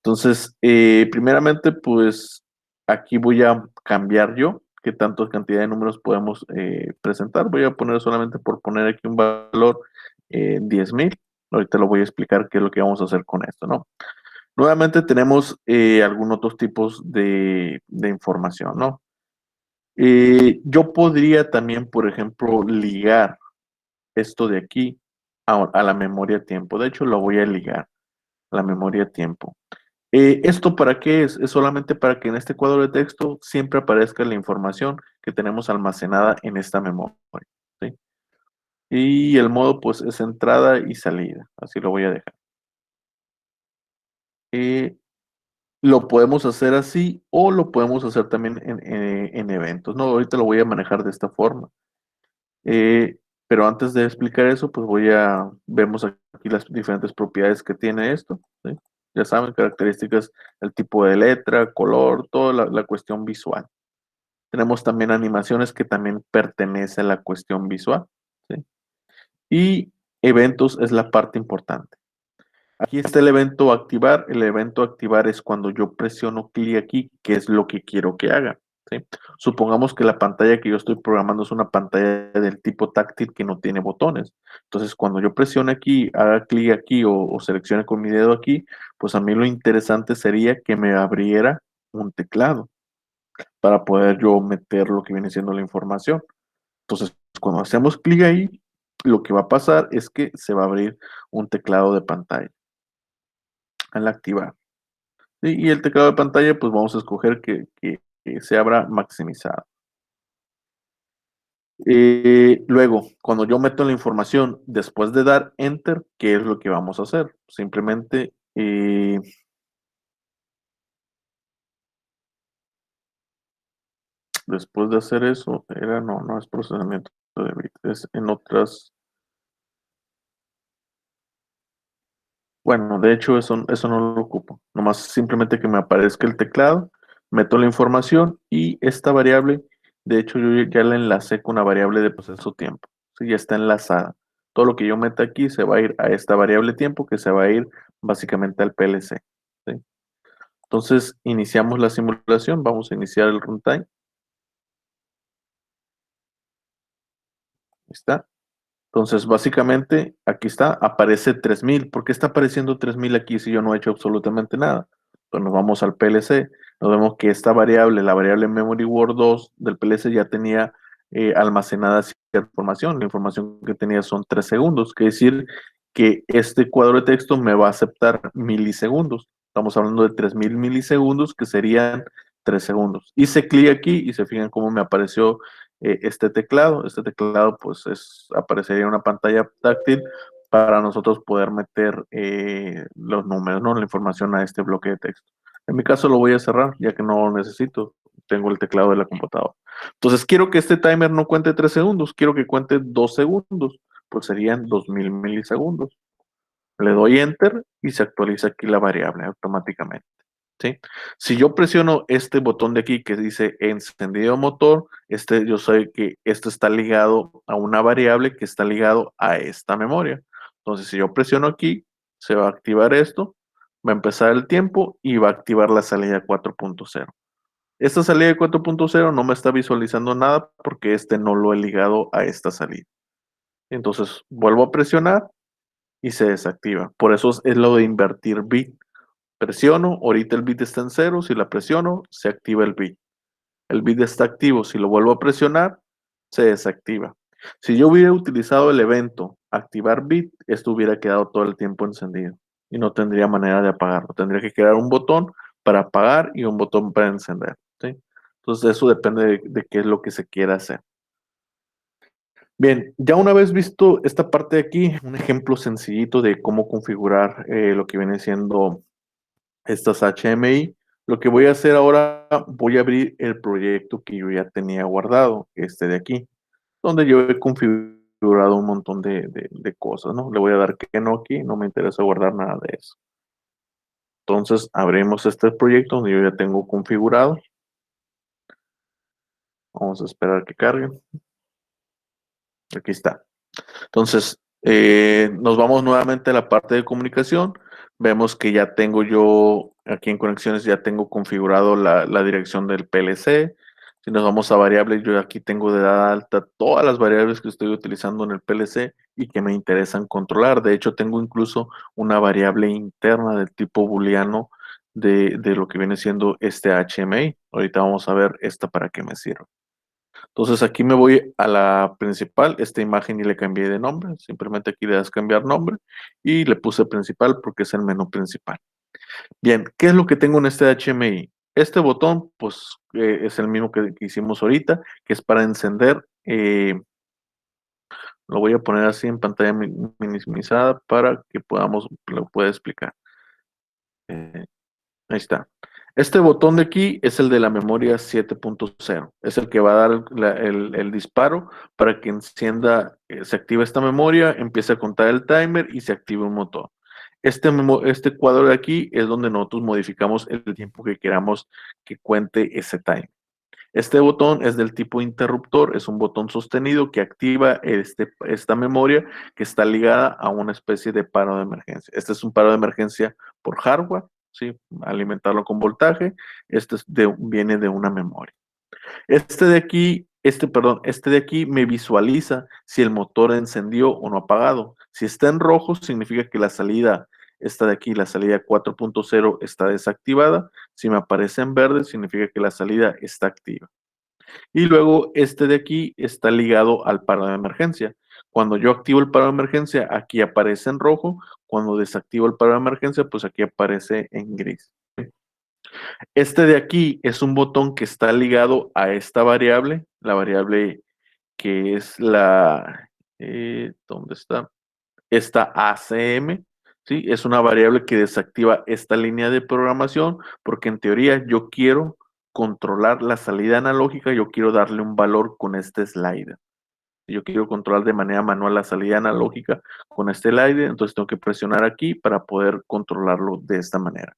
Entonces, primeramente, pues aquí voy a cambiar yo qué tanto cantidad de números podemos presentar. Voy a poner solamente por poner aquí un valor 10,000. Ahorita lo voy a explicar qué es lo que vamos a hacer con esto, ¿no? Nuevamente tenemos algunos otros tipos de información, ¿no? Yo podría también, por ejemplo, ligar esto de aquí a la memoria tiempo. De hecho, lo voy a ligar a la memoria tiempo. ¿Esto para qué es? Es solamente para que en este cuadro de texto siempre aparezca la información que tenemos almacenada en esta memoria, ¿sí? Y el modo, pues, es entrada y salida. Así lo voy a dejar. Eh, lo podemos hacer así o lo podemos hacer también en eventos, ¿no? Ahorita lo voy a manejar de esta forma. Pero antes de explicar eso, pues vemos aquí las diferentes propiedades que tiene esto, ¿sí? Ya saben, características, el tipo de letra, color, toda la cuestión visual. Tenemos también animaciones que también pertenece a la cuestión visual, ¿sí? Y eventos es la parte importante. Aquí está el evento activar. El evento activar es cuando yo presiono clic aquí, que es lo que quiero que haga, ¿sí? Supongamos que la pantalla que yo estoy programando es una pantalla del tipo táctil que no tiene botones. Entonces, cuando yo presione aquí, haga clic aquí o seleccione con mi dedo aquí, pues a mí lo interesante sería que me abriera un teclado para poder yo meter lo que viene siendo la información. Entonces, cuando hacemos clic ahí, lo que va a pasar es que se va a abrir un teclado de pantalla al activar. ¿Sí? Y el teclado de pantalla, pues vamos a escoger que se abra maximizado. Luego, cuando yo meto la información, después de dar Enter, ¿qué es lo que vamos a hacer? Simplemente, después de hacer eso, no es procesamiento de bit, es en otras. Bueno, de hecho eso no lo ocupo. Nomás simplemente que me aparezca el teclado, meto la información y esta variable, de hecho yo ya la enlacé con una variable de proceso tiempo. Sí, ya está enlazada. Todo lo que yo meta aquí se va a ir a esta variable tiempo que se va a ir básicamente al PLC. ¿Sí? Entonces iniciamos la simulación, vamos a iniciar el runtime. Ahí está. Entonces, básicamente, aquí está, aparece 3000. ¿Por qué está apareciendo 3000 aquí si yo no he hecho absolutamente nada? Pues nos vamos al PLC, nos vemos que esta variable, la variable memory word 2 del PLC ya tenía almacenada cierta información. La información que tenía son 3 segundos, quiere decir que este cuadro de texto me va a aceptar milisegundos. Estamos hablando de 3000 milisegundos, que serían 3 segundos. Hice clic aquí y se fijan cómo me apareció este teclado. Este teclado, pues, aparecería una pantalla táctil para nosotros poder meter los números, ¿no? La información a este bloque de texto. En mi caso lo voy a cerrar, ya que no lo necesito. Tengo el teclado de la computadora. Entonces, quiero que este timer no cuente 3 segundos, quiero que cuente 2 segundos. Pues serían 2000 milisegundos. Le doy Enter y se actualiza aquí la variable automáticamente. ¿Sí? Si yo presiono este botón de aquí que dice encendido motor, yo sé que esto está ligado a una variable que está ligado a esta memoria. Entonces, si yo presiono aquí, se va a activar esto, va a empezar el tiempo y va a activar la salida 4.0. Esta salida de 4.0 no me está visualizando nada porque este no lo he ligado a esta salida. Entonces, vuelvo a presionar y se desactiva. Por eso es lo de invertir bit. Presiono, ahorita el bit está en cero, si la presiono, se activa el bit. El bit está activo, si lo vuelvo a presionar, se desactiva. Si yo hubiera utilizado el evento activar bit, esto hubiera quedado todo el tiempo encendido y no tendría manera de apagarlo. Tendría que crear un botón para apagar y un botón para encender, ¿sí? Entonces eso depende de qué es lo que se quiera hacer. Bien, ya una vez visto esta parte de aquí, un ejemplo sencillito de cómo configurar lo que viene siendo estas HMI. Lo que voy a hacer ahora, voy a abrir el proyecto que yo ya tenía guardado, este de aquí, donde yo he configurado un montón de cosas, ¿no? Le voy a dar que no aquí, no me interesa guardar nada de eso. Entonces, abrimos este proyecto donde yo ya tengo configurado. Vamos a esperar que cargue. Aquí está. Entonces, nos vamos nuevamente a la parte de comunicación. Vemos que ya tengo yo, aquí en conexiones, ya tengo configurado la dirección del PLC. Si nos vamos a variables, yo aquí tengo de dada alta todas las variables que estoy utilizando en el PLC y que me interesan controlar. De hecho, tengo incluso una variable interna del tipo booleano de lo que viene siendo este HMI. Ahorita vamos a ver esta para qué me sirve. Entonces aquí me voy a la principal, esta imagen y le cambié de nombre, simplemente aquí le das cambiar nombre y le puse principal porque es el menú principal. Bien, ¿qué es lo que tengo en este HMI? Este botón, pues es el mismo que hicimos ahorita, que es para encender, lo voy a poner así en pantalla minimizada para que lo pueda explicar. Ahí está. Este botón de aquí es el de la memoria 7.0. Es el que va a dar el disparo para que encienda, se active esta memoria, empiece a contar el timer y se active un motor. Este cuadro de aquí es donde nosotros modificamos el tiempo que queramos que cuente ese timer. Este botón es del tipo interruptor, es un botón sostenido que activa esta memoria que está ligada a una especie de paro de emergencia. Este es un paro de emergencia por hardware, ¿sí? Alimentarlo con voltaje. Viene de una memoria. Este de aquí me visualiza si el motor encendió o no apagado. Si está en rojo, significa que la salida, esta de aquí, la salida 4.0 está desactivada. Si me aparece en verde, significa que la salida está activa. Y luego este de aquí está ligado al paro de emergencia. Cuando yo activo el paro de emergencia, aquí aparece en rojo. Cuando desactivo el paro de emergencia, pues aquí aparece en gris. Este de aquí es un botón que está ligado a esta variable, la variable que es ¿dónde está? Esta ACM, ¿sí? Es una variable que desactiva esta línea de programación porque en teoría yo quiero controlar la salida analógica, yo quiero darle un valor con este slider. Yo quiero controlar de manera manual la salida analógica con este slider, entonces tengo que presionar aquí para poder controlarlo de esta manera.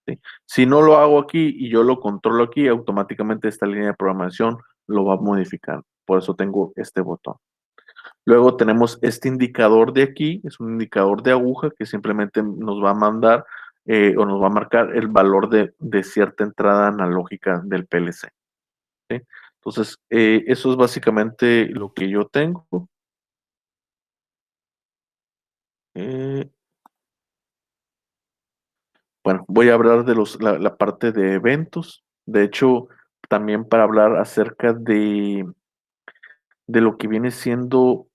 ¿Sí? Si no lo hago aquí y yo lo controlo aquí, automáticamente esta línea de programación lo va a modificar. Por eso tengo este botón. Luego tenemos este indicador de aquí, es un indicador de aguja que simplemente nos va a mandar o nos va a marcar el valor de cierta entrada analógica del PLC. ¿Sí? Entonces, eso es básicamente lo que yo tengo. Eh, bueno, voy a hablar de la parte de eventos. De hecho, también para hablar acerca de lo que viene siendo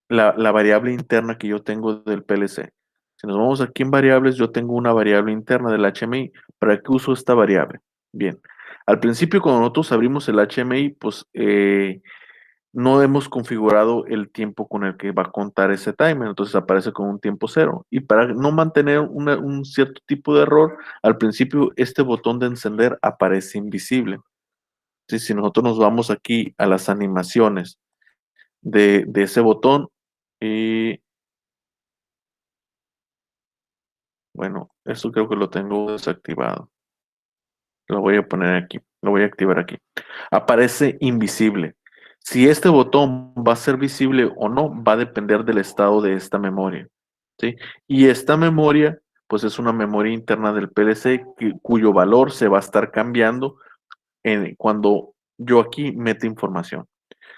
la variable interna que yo tengo del PLC. Si nos vamos aquí en variables, yo tengo una variable interna del HMI. ¿Para qué uso esta variable? Bien, al principio cuando nosotros abrimos el HMI, pues no hemos configurado el tiempo con el que va a contar ese timer, entonces aparece con un tiempo cero. Y para no mantener un cierto tipo de error, al principio este botón de encender aparece invisible. Sí, si nosotros nos vamos aquí a las animaciones de ese botón, y bueno, eso creo que lo tengo desactivado. Lo voy a poner aquí, lo voy a activar aquí. Aparece invisible. Si este botón va a ser visible o no, va a depender del estado de esta memoria, ¿sí? Y esta memoria, pues es una memoria interna del PLC cuyo valor se va a estar cambiando cuando yo aquí mete información.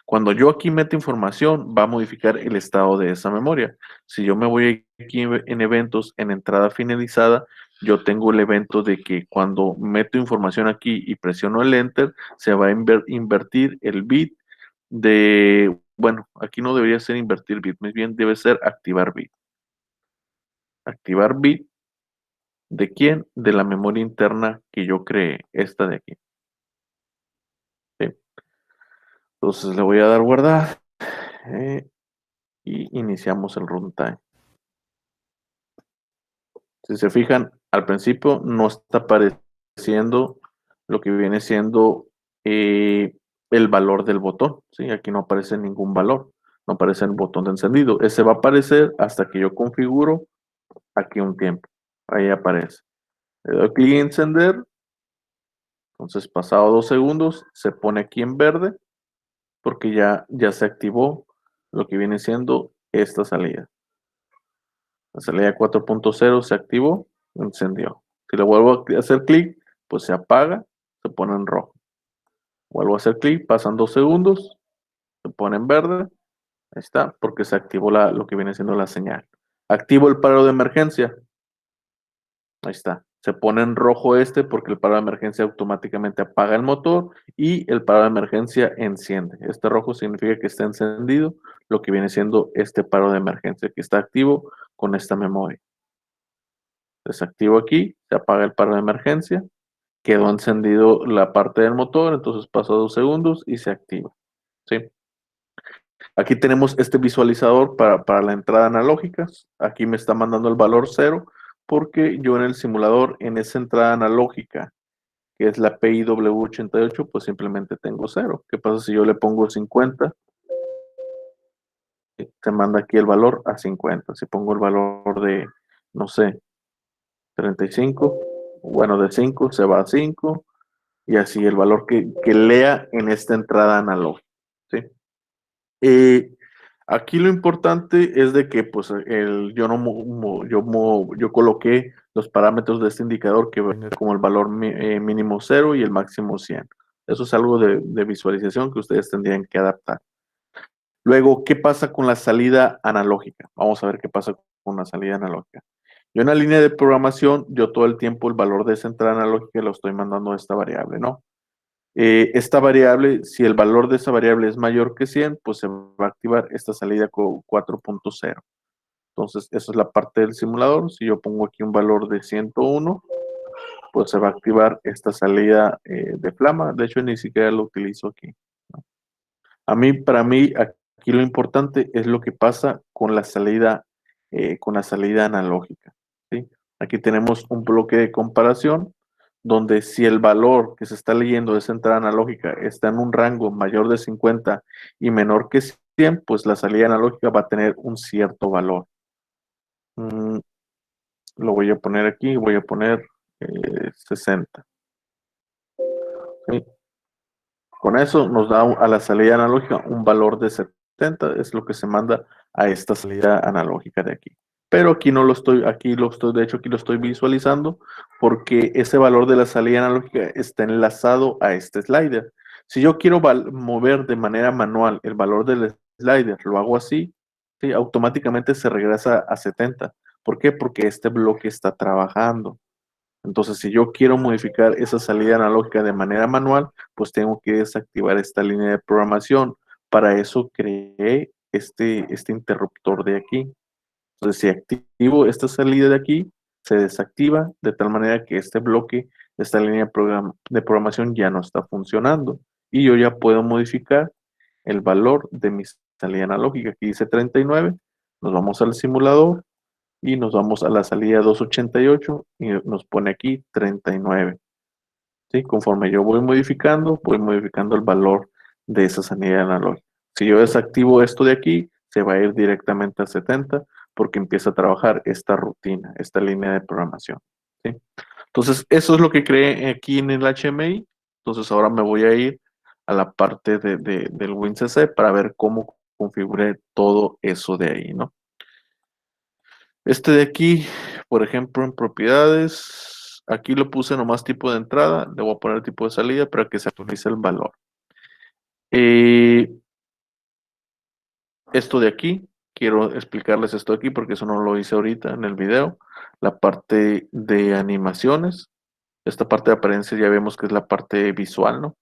Cuando yo aquí meto información, va a modificar el estado de esa memoria. Si yo me voy aquí en eventos, en entrada finalizada, yo tengo el evento de que cuando meto información aquí y presiono el enter, se va a invertir el bit bueno, aquí no debería ser invertir bit, más bien debe ser activar bit. Activar bit ¿de quién? De la memoria interna que yo creé, esta de aquí. ¿Sí? Entonces le voy a dar guardar y iniciamos el runtime. Si se fijan, al principio no está apareciendo lo que viene siendo el valor del botón, ¿sí? Aquí no aparece ningún valor, no aparece el botón de encendido. Ese va a aparecer hasta que yo configuro aquí un tiempo. Ahí aparece. Le doy clic en encender, entonces pasado 2 segundos se pone aquí en verde porque ya se activó lo que viene siendo esta salida. La salida 4.0 se activó, encendió. Si le vuelvo a hacer clic, pues se apaga, se pone en rojo. Vuelvo a hacer clic, pasan 2 segundos, se pone en verde. Ahí está, porque se activó lo que viene siendo la señal. Activo el paro de emergencia. Ahí está. Se pone en rojo porque el paro de emergencia automáticamente apaga el motor y el paro de emergencia enciende. Este rojo significa que está encendido, lo que viene siendo este paro de emergencia, que está activo con esta memoria. Desactivo aquí, se apaga el paro de emergencia, quedó encendido la parte del motor, entonces pasó 2 segundos y se activa. ¿Sí? Aquí tenemos este visualizador para la entrada analógica. Aquí me está mandando el valor 0 porque yo en el simulador, en esa entrada analógica, que es la PIW88, pues simplemente tengo 0. ¿Qué pasa si yo le pongo 50? Se manda aquí el valor a 50. Si pongo el valor de, no sé, 35, bueno, de 5 se va a 5, y así el valor que lea en esta entrada analógica, ¿sí? Eh, Aquí lo importante es de que pues yo no yo coloqué los parámetros de este indicador que venga como el valor mínimo 0 y el máximo 100. Eso es algo de visualización que ustedes tendrían que adaptar. Luego, ¿qué pasa con la salida analógica? Vamos a ver qué pasa con la salida analógica. Yo en la línea de programación, yo todo el tiempo el valor de esa entrada analógica lo estoy mandando a esta variable, ¿no? Esta variable, si el valor de esa variable es mayor que 100, pues se va a activar esta salida 4.0. Entonces, esa es la parte del simulador. Si yo pongo aquí un valor de 101, pues se va a activar esta salida de flama. De hecho, ni siquiera lo utilizo aquí, ¿no? Para mí, aquí lo importante es lo que pasa con la salida analógica, ¿sí? Aquí tenemos un bloque de comparación donde si el valor que se está leyendo de esa entrada analógica está en un rango mayor de 50 y menor que 100, pues la salida analógica va a tener un cierto valor. Mm, lo voy a poner aquí, voy a poner 60. ¿Sí? Con eso nos da a la salida analógica un valor de 70, es lo que se manda a esta salida analógica de aquí. Pero aquí no lo estoy, de hecho aquí lo estoy visualizando porque ese valor de la salida analógica está enlazado a este slider. Si yo quiero mover de manera manual el valor del slider, lo hago así, ¿sí? Automáticamente se regresa a 70. ¿Por qué? Porque este bloque está trabajando. Entonces, si yo quiero modificar esa salida analógica de manera manual, pues tengo que desactivar esta línea de programación. Para eso creé este interruptor de aquí. Entonces, si activo esta salida de aquí, se desactiva de tal manera que este bloque, esta línea de programación ya no está funcionando. Y yo ya puedo modificar el valor de mi salida analógica. Aquí dice 39. Nos vamos al simulador y nos vamos a la salida 288 y nos pone aquí 39. ¿Sí? Conforme yo voy modificando el valor de esa salida analógica. Si yo desactivo esto de aquí, se va a ir directamente a 70 porque empieza a trabajar esta rutina, esta línea de programación, ¿sí? Entonces, eso es lo que creé aquí en el HMI. Entonces, ahora me voy a ir a la parte del WinCC para ver cómo configuré todo eso de ahí, ¿no? Este de aquí, por ejemplo, en propiedades, aquí lo puse nomás tipo de entrada, le voy a poner tipo de salida para que se actualice el valor. Eh, Esto de aquí, quiero explicarles esto de aquí porque eso no lo hice ahorita en el video. La parte de animaciones, esta parte de apariencia ya vemos que es la parte visual, ¿no?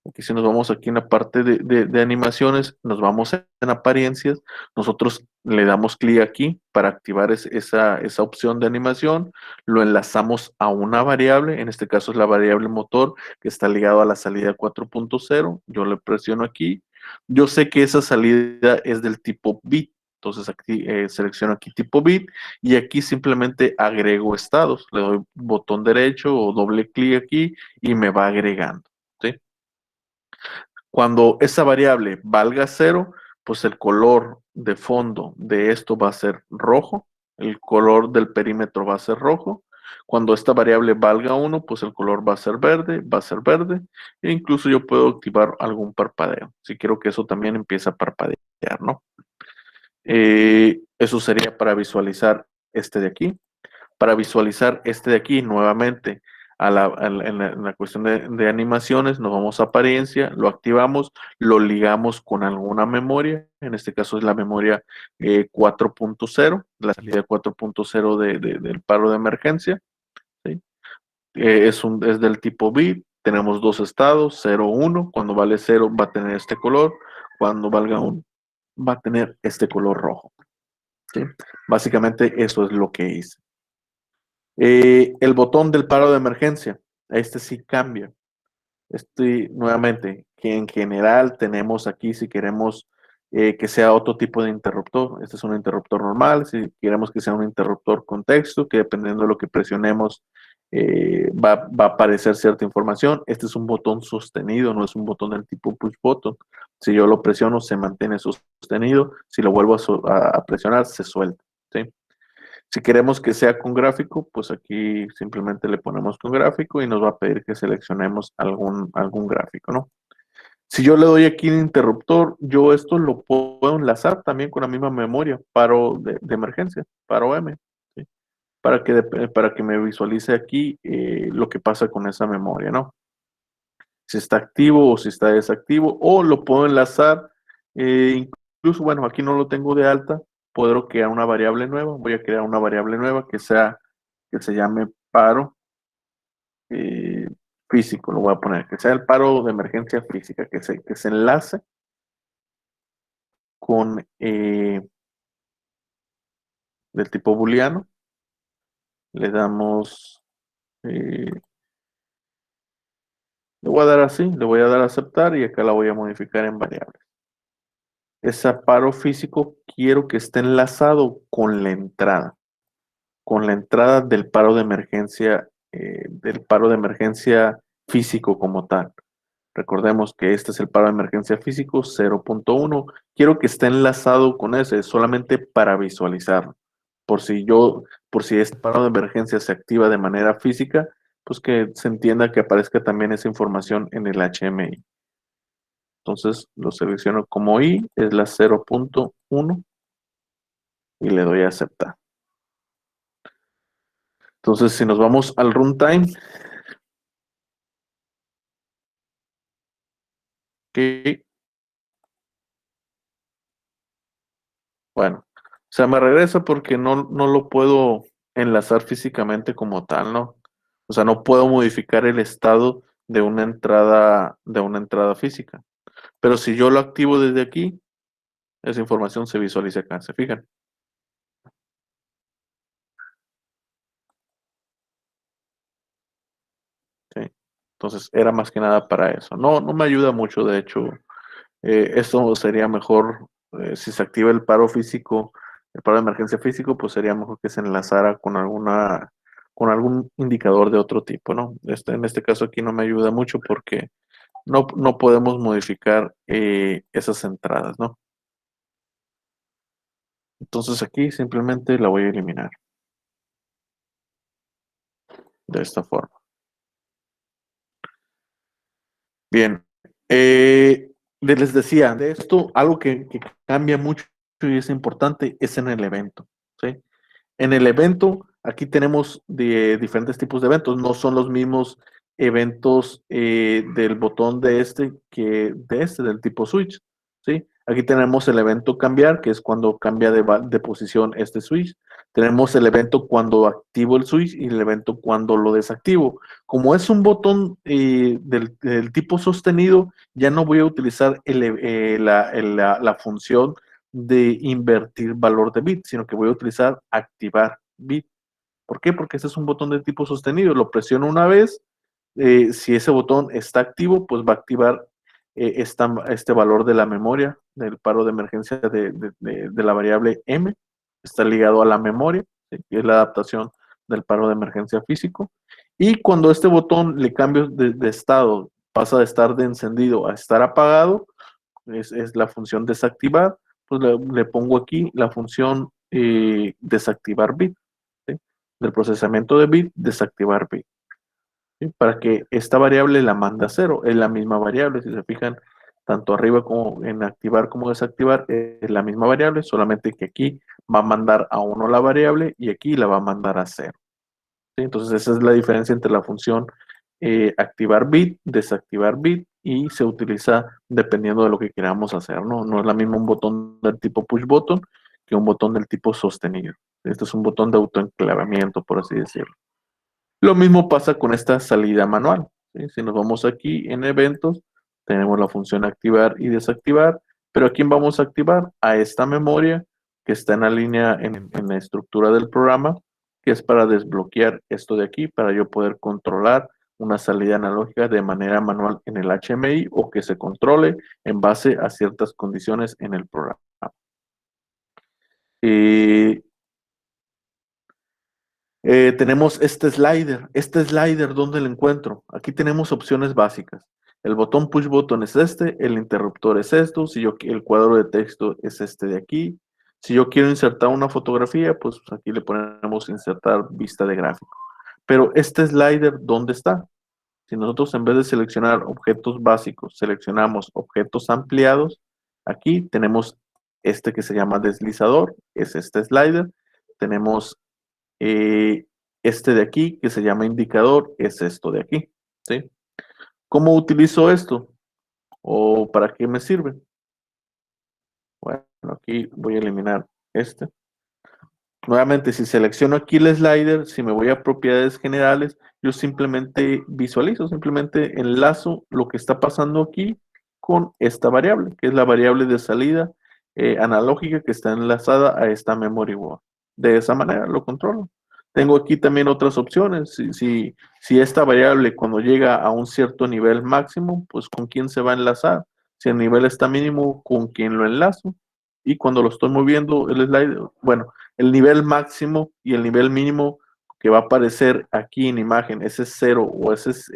Aquí si nos vamos aquí en la parte de animaciones, nos vamos en apariencias, nosotros le damos clic aquí para activar esa opción de animación, lo enlazamos a una variable, en este caso es la variable motor que está ligado a la salida 4.0, yo le presiono aquí, yo sé que esa salida es del tipo bit, entonces aquí selecciono aquí tipo bit y aquí simplemente agrego estados, le doy botón derecho o doble clic aquí y me va agregando, ¿sí? Cuando esa variable valga 0, pues el color de fondo de esto va a ser rojo, el color del perímetro va a ser rojo. Cuando esta variable valga 1, pues el color va a ser verde, e incluso yo puedo activar algún parpadeo, si quiero que eso también empiece a parpadear, ¿no? Eso sería para visualizar este de aquí. Para visualizar este de aquí nuevamente en la cuestión de animaciones, nos vamos a apariencia, lo activamos, lo ligamos con alguna memoria, en este caso es la memoria 4.0, la salida 4.0 del paro de emergencia, ¿sí? Es del tipo bit, tenemos dos estados, 0, 1, cuando vale 0 va a tener este color, cuando valga 1 va a tener este color rojo, ¿sí? Básicamente eso es lo que hice. El botón del paro de emergencia, este sí cambia. Nuevamente, que en general tenemos aquí, si queremos que sea otro tipo de interruptor. Este es un interruptor normal. Si queremos que sea un interruptor con texto, que dependiendo de lo que presionemos, va a aparecer cierta información. Este es un botón sostenido, no es un botón del tipo push button. Si yo lo presiono, se mantiene sostenido. Si lo vuelvo a presionar, se suelta. ¿Sí? Si queremos que sea con gráfico, pues aquí simplemente le ponemos con gráfico y nos va a pedir que seleccionemos algún gráfico, ¿no? Si yo le doy aquí el interruptor, yo esto lo puedo enlazar también con la misma memoria, paro de emergencia, paro M, ¿sí? Para que me visualice aquí lo que pasa con esa memoria, ¿no? Si está activo o si está desactivo, o lo puedo enlazar, incluso, bueno, aquí no lo tengo de alta, puedo crear una variable nueva, voy a crear una variable nueva que se llame paro eh, físico, lo voy a poner, que sea el paro de emergencia física, que se enlace con del tipo booleano, le damos, le voy a dar así, le voy a dar a aceptar y acá la voy a modificar en variables. Ese paro físico quiero que esté enlazado con la entrada del paro de emergencia físico como tal. Recordemos que este es el paro de emergencia físico 0.1. Quiero que esté enlazado con ese, solamente para visualizarlo. Por si este paro de emergencia se activa de manera física, pues que se entienda que aparezca también esa información en el HMI. Entonces lo selecciono como I, es la 0.1 y le doy a aceptar. Entonces, si nos vamos al runtime, que bueno, o sea, me regresa porque no lo puedo enlazar físicamente como tal, ¿no? O sea, no puedo modificar el estado de una entrada física. Pero si yo lo activo desde aquí, esa información se visualiza acá, ¿se fijan? Sí. Entonces, era más que nada para eso. No me ayuda mucho, de hecho, esto sería mejor, si se activa el paro de emergencia físico, pues sería mejor que se enlazara con algún indicador de otro tipo, ¿no? En este caso aquí no me ayuda mucho porque no podemos modificar esas entradas, ¿no? Entonces aquí simplemente la voy a eliminar de esta forma. Bien, les decía, de esto, algo que cambia mucho y es importante es en el evento, ¿sí? En el evento, aquí tenemos de diferentes tipos de eventos, no son los mismos eventos del botón de este que de este, del tipo switch, ¿sí? Aquí tenemos el evento cambiar, que es cuando cambia de posición este switch. Tenemos el evento cuando activo el switch y el evento cuando lo desactivo. Como es un botón del tipo sostenido, ya no voy a utilizar la función de invertir valor de bit, sino que voy a utilizar activar bit. ¿Por qué? Porque este es un botón de tipo sostenido. Lo presiono una vez. Si ese botón está activo, pues va a activar este valor de la memoria, del paro de emergencia de la variable M. Está ligado a la memoria, ¿sí? Que es la adaptación del paro de emergencia físico. Y cuando este botón le cambio de estado, pasa de estar de encendido a estar apagado, es la función desactivar, pues le pongo aquí la función desactivar bit, ¿sí? Del procesamiento de bit, desactivar bit, ¿sí? Para que esta variable la manda a cero, es la misma variable, si se fijan, tanto arriba como en activar como desactivar, es la misma variable, solamente que aquí va a mandar a 1 la variable y aquí la va a mandar a cero. ¿Sí? Entonces esa es la diferencia entre la función activar bit, desactivar bit y se utiliza dependiendo de lo que queramos hacer, ¿no? No es la misma un botón del tipo push button que un botón del tipo sostenido. Este es un botón de autoenclavamiento, por así decirlo. Lo mismo pasa con esta salida manual, ¿sí? Si nos vamos aquí en eventos, tenemos la función activar y desactivar, pero ¿a quién vamos a activar? A esta memoria que está en la línea, en la estructura del programa, que es para desbloquear esto de aquí, para yo poder controlar una salida analógica de manera manual en el HMI o que se controle en base a ciertas condiciones en el programa. Eh, tenemos este slider. Este slider, ¿dónde lo encuentro? Aquí tenemos opciones básicas. El botón push button es este, el interruptor es esto, si yo, el cuadro de texto es este de aquí. Si yo quiero insertar una fotografía, pues aquí le ponemos insertar vista de gráfico. Pero este slider, ¿dónde está? Si nosotros en vez de seleccionar objetos básicos, seleccionamos objetos ampliados, aquí tenemos este que se llama deslizador, es este slider. Tenemos este de aquí, que se llama indicador, es esto de aquí, ¿sí? ¿Cómo utilizo esto? ¿O para qué me sirve? Bueno, aquí voy a eliminar este. Nuevamente, si selecciono aquí el slider, si me voy a propiedades generales, yo simplemente visualizo, simplemente enlazo lo que está pasando aquí con esta variable, que es la variable de salida analógica que está enlazada a esta memory word. De esa manera lo controlo. Tengo aquí también otras opciones. Si esta variable cuando llega a un cierto nivel máximo, pues con quién se va a enlazar. Si el nivel está mínimo, con quién lo enlazo. Y cuando lo estoy moviendo, el slider, bueno, el nivel máximo y el nivel mínimo que va a aparecer aquí en imagen, ese 0 o ese es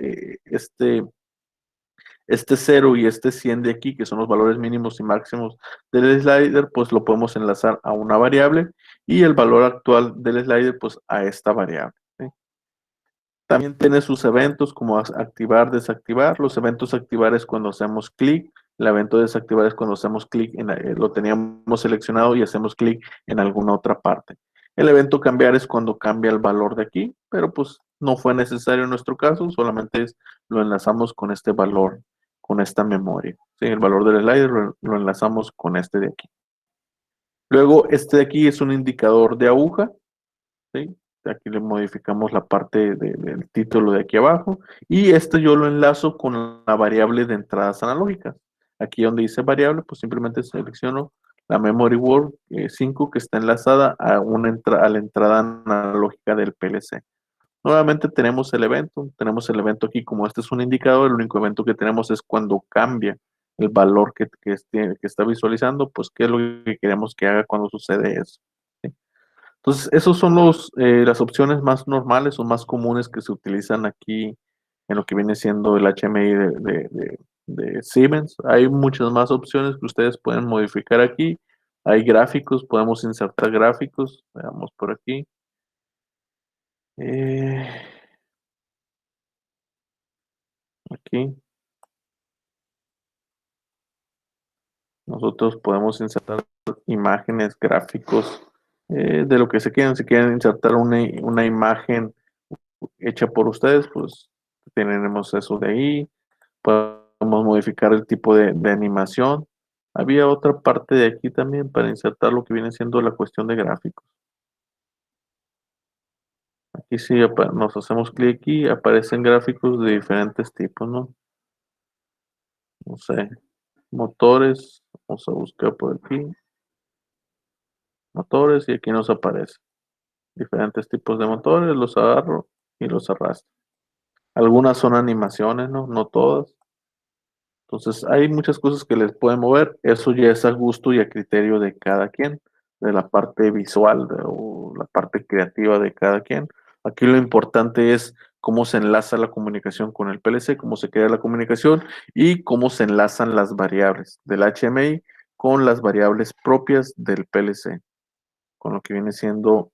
este 0 y este 100 de aquí, que son los valores mínimos y máximos del slider, pues lo podemos enlazar a una variable y el valor actual del slider, pues a esta variable, ¿sí? También tiene sus eventos como activar, desactivar. Los eventos activar es cuando hacemos clic. El evento desactivar es cuando hacemos clic, lo teníamos seleccionado y hacemos clic en alguna otra parte. El evento cambiar es cuando cambia el valor de aquí, pero pues no fue necesario en nuestro caso, solamente lo enlazamos con este valor, con esta memoria. ¿Sí? El valor del slider lo enlazamos con este de aquí. Luego, este de aquí es un indicador de aguja. ¿Sí? Aquí le modificamos la parte del título de aquí abajo y este yo lo enlazo con la variable de entradas analógicas. Aquí donde dice variable, pues simplemente selecciono la memory word 5 que está enlazada a la entrada analógica del PLC. Nuevamente tenemos el evento aquí, como este es un indicador, el único evento que tenemos es cuando cambia el valor que está visualizando, pues qué es lo que queremos que haga cuando sucede eso. ¿Sí? Entonces, esos son las opciones más normales o más comunes que se utilizan aquí en lo que viene siendo el HMI de Siemens. Hay muchas más opciones que ustedes pueden modificar aquí. Hay gráficos, podemos insertar gráficos. Veamos por aquí. Eh, aquí nosotros podemos insertar imágenes, gráficos, de lo que se quieran. Si quieren insertar una imagen hecha por ustedes, pues tenemos eso de ahí. Podemos modificar el tipo de animación. Había otra parte de aquí también para insertar lo que viene siendo la cuestión de gráficos. Aquí sí nos hacemos clic aquí, aparecen gráficos de diferentes tipos, ¿no? No sé, motores, vamos a buscar por aquí, motores y aquí nos aparece diferentes tipos de motores, los agarro y los arrastro. Algunas son animaciones, ¿no? No todas. Entonces, hay muchas cosas que les pueden mover. Eso ya es a gusto y a criterio de cada quien, de la parte visual o la parte creativa de cada quien. Aquí lo importante es cómo se enlaza la comunicación con el PLC, cómo se crea la comunicación y cómo se enlazan las variables del HMI con las variables propias del PLC, con lo que viene siendo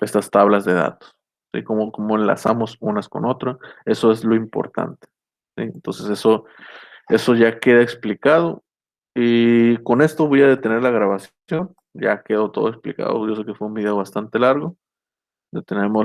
estas tablas de datos. ¿Sí? Cómo enlazamos unas con otras. Eso es lo importante. ¿Sí? Entonces, eso ya queda explicado. Y con esto voy a detener la grabación. Ya quedó todo explicado. Yo sé que fue un video bastante largo. Detenemos